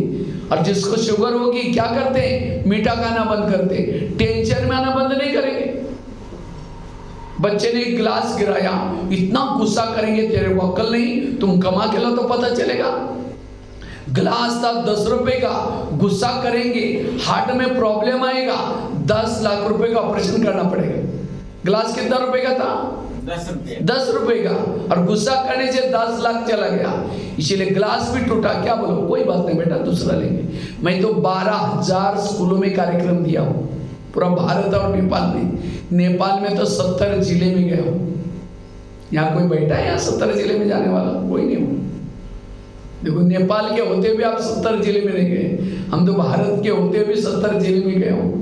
और जिसको शुगर होगी क्या करते हैं, मीठा खाना बंद करते, टेंशन में आना बंद नहीं करेंगे। बच्चे ने एक गिलास गिराया, इतना गुस्सा करेंगे, तेरे को अक्ल नहीं, तुम कमा के लो तो पता चलेगा। गिलास था 10 रुपए का, गुस्सा करेंगे, हार्ट में प्रॉब्लम आएगा, 10 लाख रुपए का ऑपरेशन करना पड़ेगा। गिलास कितना रुपए का था? 10 रुपए का, और गुस्सा करने से 10 लाख चला गया। इसीलिए गिलास भी टूटा, क्या बोलो, कोई बात नहीं बेटा दूसरा लेंगे। मैं तो 12,000 स्कूलों में कार्यक्रम दिया हूँ, पूरा भारत और नेपाल में। नेपाल में तो 70 जिले में गया हूँ। यहाँ कोई बैठा है यहाँ 70 जिले में जाने वाला? कोई नहीं हूँ। देखो नेपाल के होते भी आप 70 जिले में नहीं गए, हम तो भारत के होते भी 70 जिले में गए हूँ।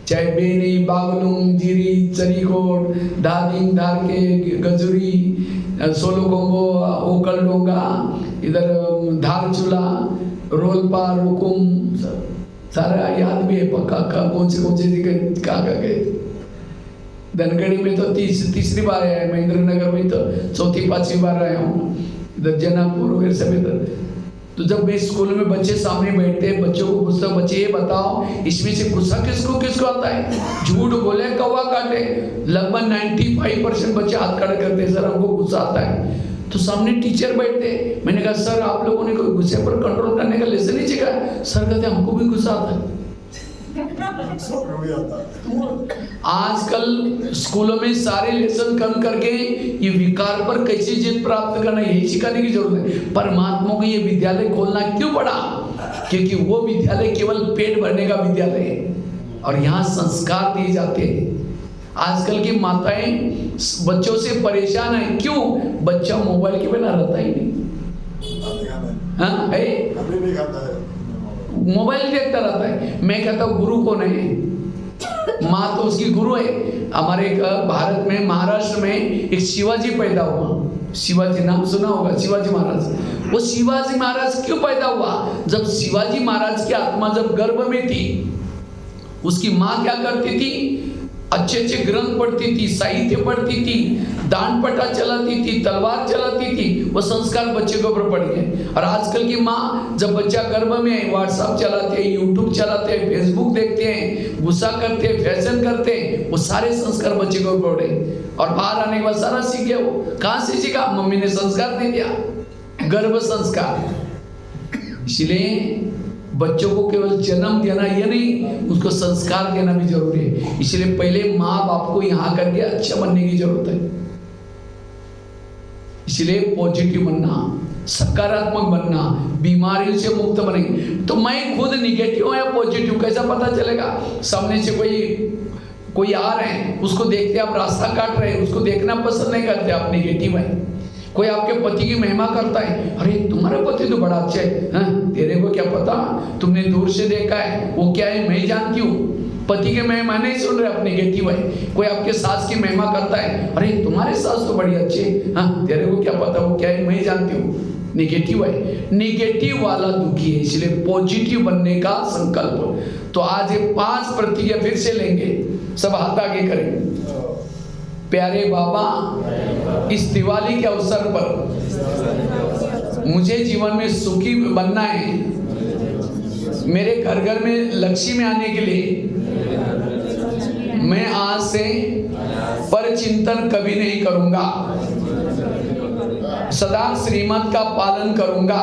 चाहे बेनी, बागलुंग, जिरी, चरीकोट, दादिंग, धारके, गजुरी, सोलोकोंबो, ओकलडोंगा, इधर धारचूला, रोलपा, रुकुम, सारा याद भी है पक्का कौन से जगह कहाँ गए। धनगढ़ी में तो तीसरी बार आया है, महेंद्र नगर में तो 4-5 बार आया हूँ, इधर जनापुर वगैरह सब इधर। तो जब मैं स्कूल में बच्चे सामने बैठते हैं, बच्चों को पूछता, बच्चे ये बताओ इसमें से गुस्सा किसको आता है? झूठ बोले कौवा काटे, लगभग 95% बच्चे हाथ खड़े करते हैं, सर हमको गुस्सा आता है। तो सामने टीचर बैठते, मैंने कहा सर आप लोगों ने कोई गुस्से पर कंट्रोल करने का लेसन नहीं सीखा? सर कहते हमको भी गुस्सा आता है। आजकल स्कूलों में सारे लेसन कम करके ये विकार पर कैसे जीत प्राप्त करना, यही सिखाने की जरूरत है। परमात्मा को ये विद्यालय खोलना क्यों पड़ा? क्योंकि वो विद्यालय केवल पेट भरने का विद्यालय है और यहाँ संस्कार दिए जाते हैं। आजकल की माताएं बच्चों से परेशान है, क्यों? बच्चा मोबाइल के बिना रहता ही नहीं, हाँ है, मोबाइल देखता रहता है। मैं कहता हूँ गुरु कौन है? माँ तो उसकी गुरु है। हमारे भारत में महाराष्ट्र में एक शिवाजी पैदा हुआ। शिवाजी नाम सुना होगा, शिवाजी महाराज। वो शिवाजी महाराज क्यों पैदा हुआ? जब शिवाजी महाराज की आत्मा जब गर्भ में थी, उसकी माँ क्या करती थी? अच्छे ग्रंथ पढ़ती थी, साहित्य पढ़ती थी, दान पट्टा चलाती थी, तलवार चलाती थी। वो संस्कार बच्चे के ऊपर पड़ गए। और आजकल की माँ जब बच्चा गर्भ में है, व्हाट्सएप चलाते हैं, यूट्यूब चलाते हैं, फेसबुक देखते हैं, गुस्सा करते हैं, फैशन करते हैं, वो सारे संस्कार बच्चे के ऊपर पड़े। और बाहर आने के बाद सारा सीख गया। वो कहाँ से सीखा? मम्मी ने संस्कार दे दिया, गर्भ संस्कार। इसलिए बच्चों को केवल जन्म देना ये नहीं, उसको संस्कार देना भी जरूरी है। इसलिए पहले माँ बाप को यहाँ करके अच्छा बनने की जरूरत है। इसलिए पॉजिटिव बनना, सकारात्मक बनना, बीमारियों से मुक्त बनेंगे। तो मैं खुद निगेटिव या पॉजिटिव कैसा पता चलेगा? सामने से कोई आ रहे हैं, उसको देखते आप रास्ता काट रहे हैं, उसको देखना पसंद नहीं करते, आप निगेटिव है। कोई आपके पति की महिमा करता है, अरे तुम्हारा पति तो बड़ा अच्छा है, हाँ? तेरे को क्या पता, तुमने दूर से देखा है, वो क्या है मैं जानती हूँ। पति के महिमा नहीं सुन रहे, आप निगेटिव है। कोई आपके सास की महिमा करता है, अरे तुम्हारे सास तो बड़ी अच्छे, हाँ? तेरे को क्या पता वो क्या है मैं जानती हूँ, निगेटिव है। निगेटिव वाला दुखी है। इसलिए पॉजिटिव बनने का संकल्प। तो आज ये 5 प्रतिज्ञा फिर से लेंगे, सब हाथ आगे करेंगे। प्यारे बाबा, इस दिवाली के अवसर पर मुझे जीवन में सुखी बनना है। मेरे घर में लक्ष्मी आने के लिए मैं आज से पर चिंतन कभी नहीं करूंगा, सदा श्रीमत का पालन करूंगा।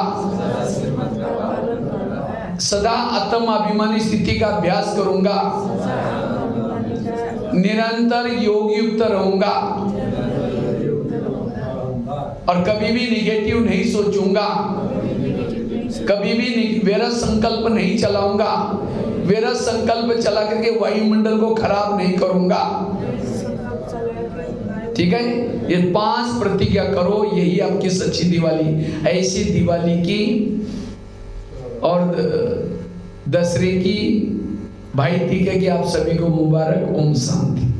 सदा आत्म अभिमानी स्थिति का अभ्यास करूंगा, निरंतर योग युक्त रहूंगा और कभी भी निगेटिव नहीं सोचूंगा, कभी भी व्यर्थ संकल्प नहीं चलाऊंगा, व्यर्थ संकल्प चला करके वायुमंडल को खराब नहीं करूंगा। ठीक है, ये 5 प्रतिज्ञा करो, यही आपकी सच्ची दिवाली। ऐसी दिवाली की और दसरे की, भाई ठीक है कि आप सभी को मुबारक। ओम शांति।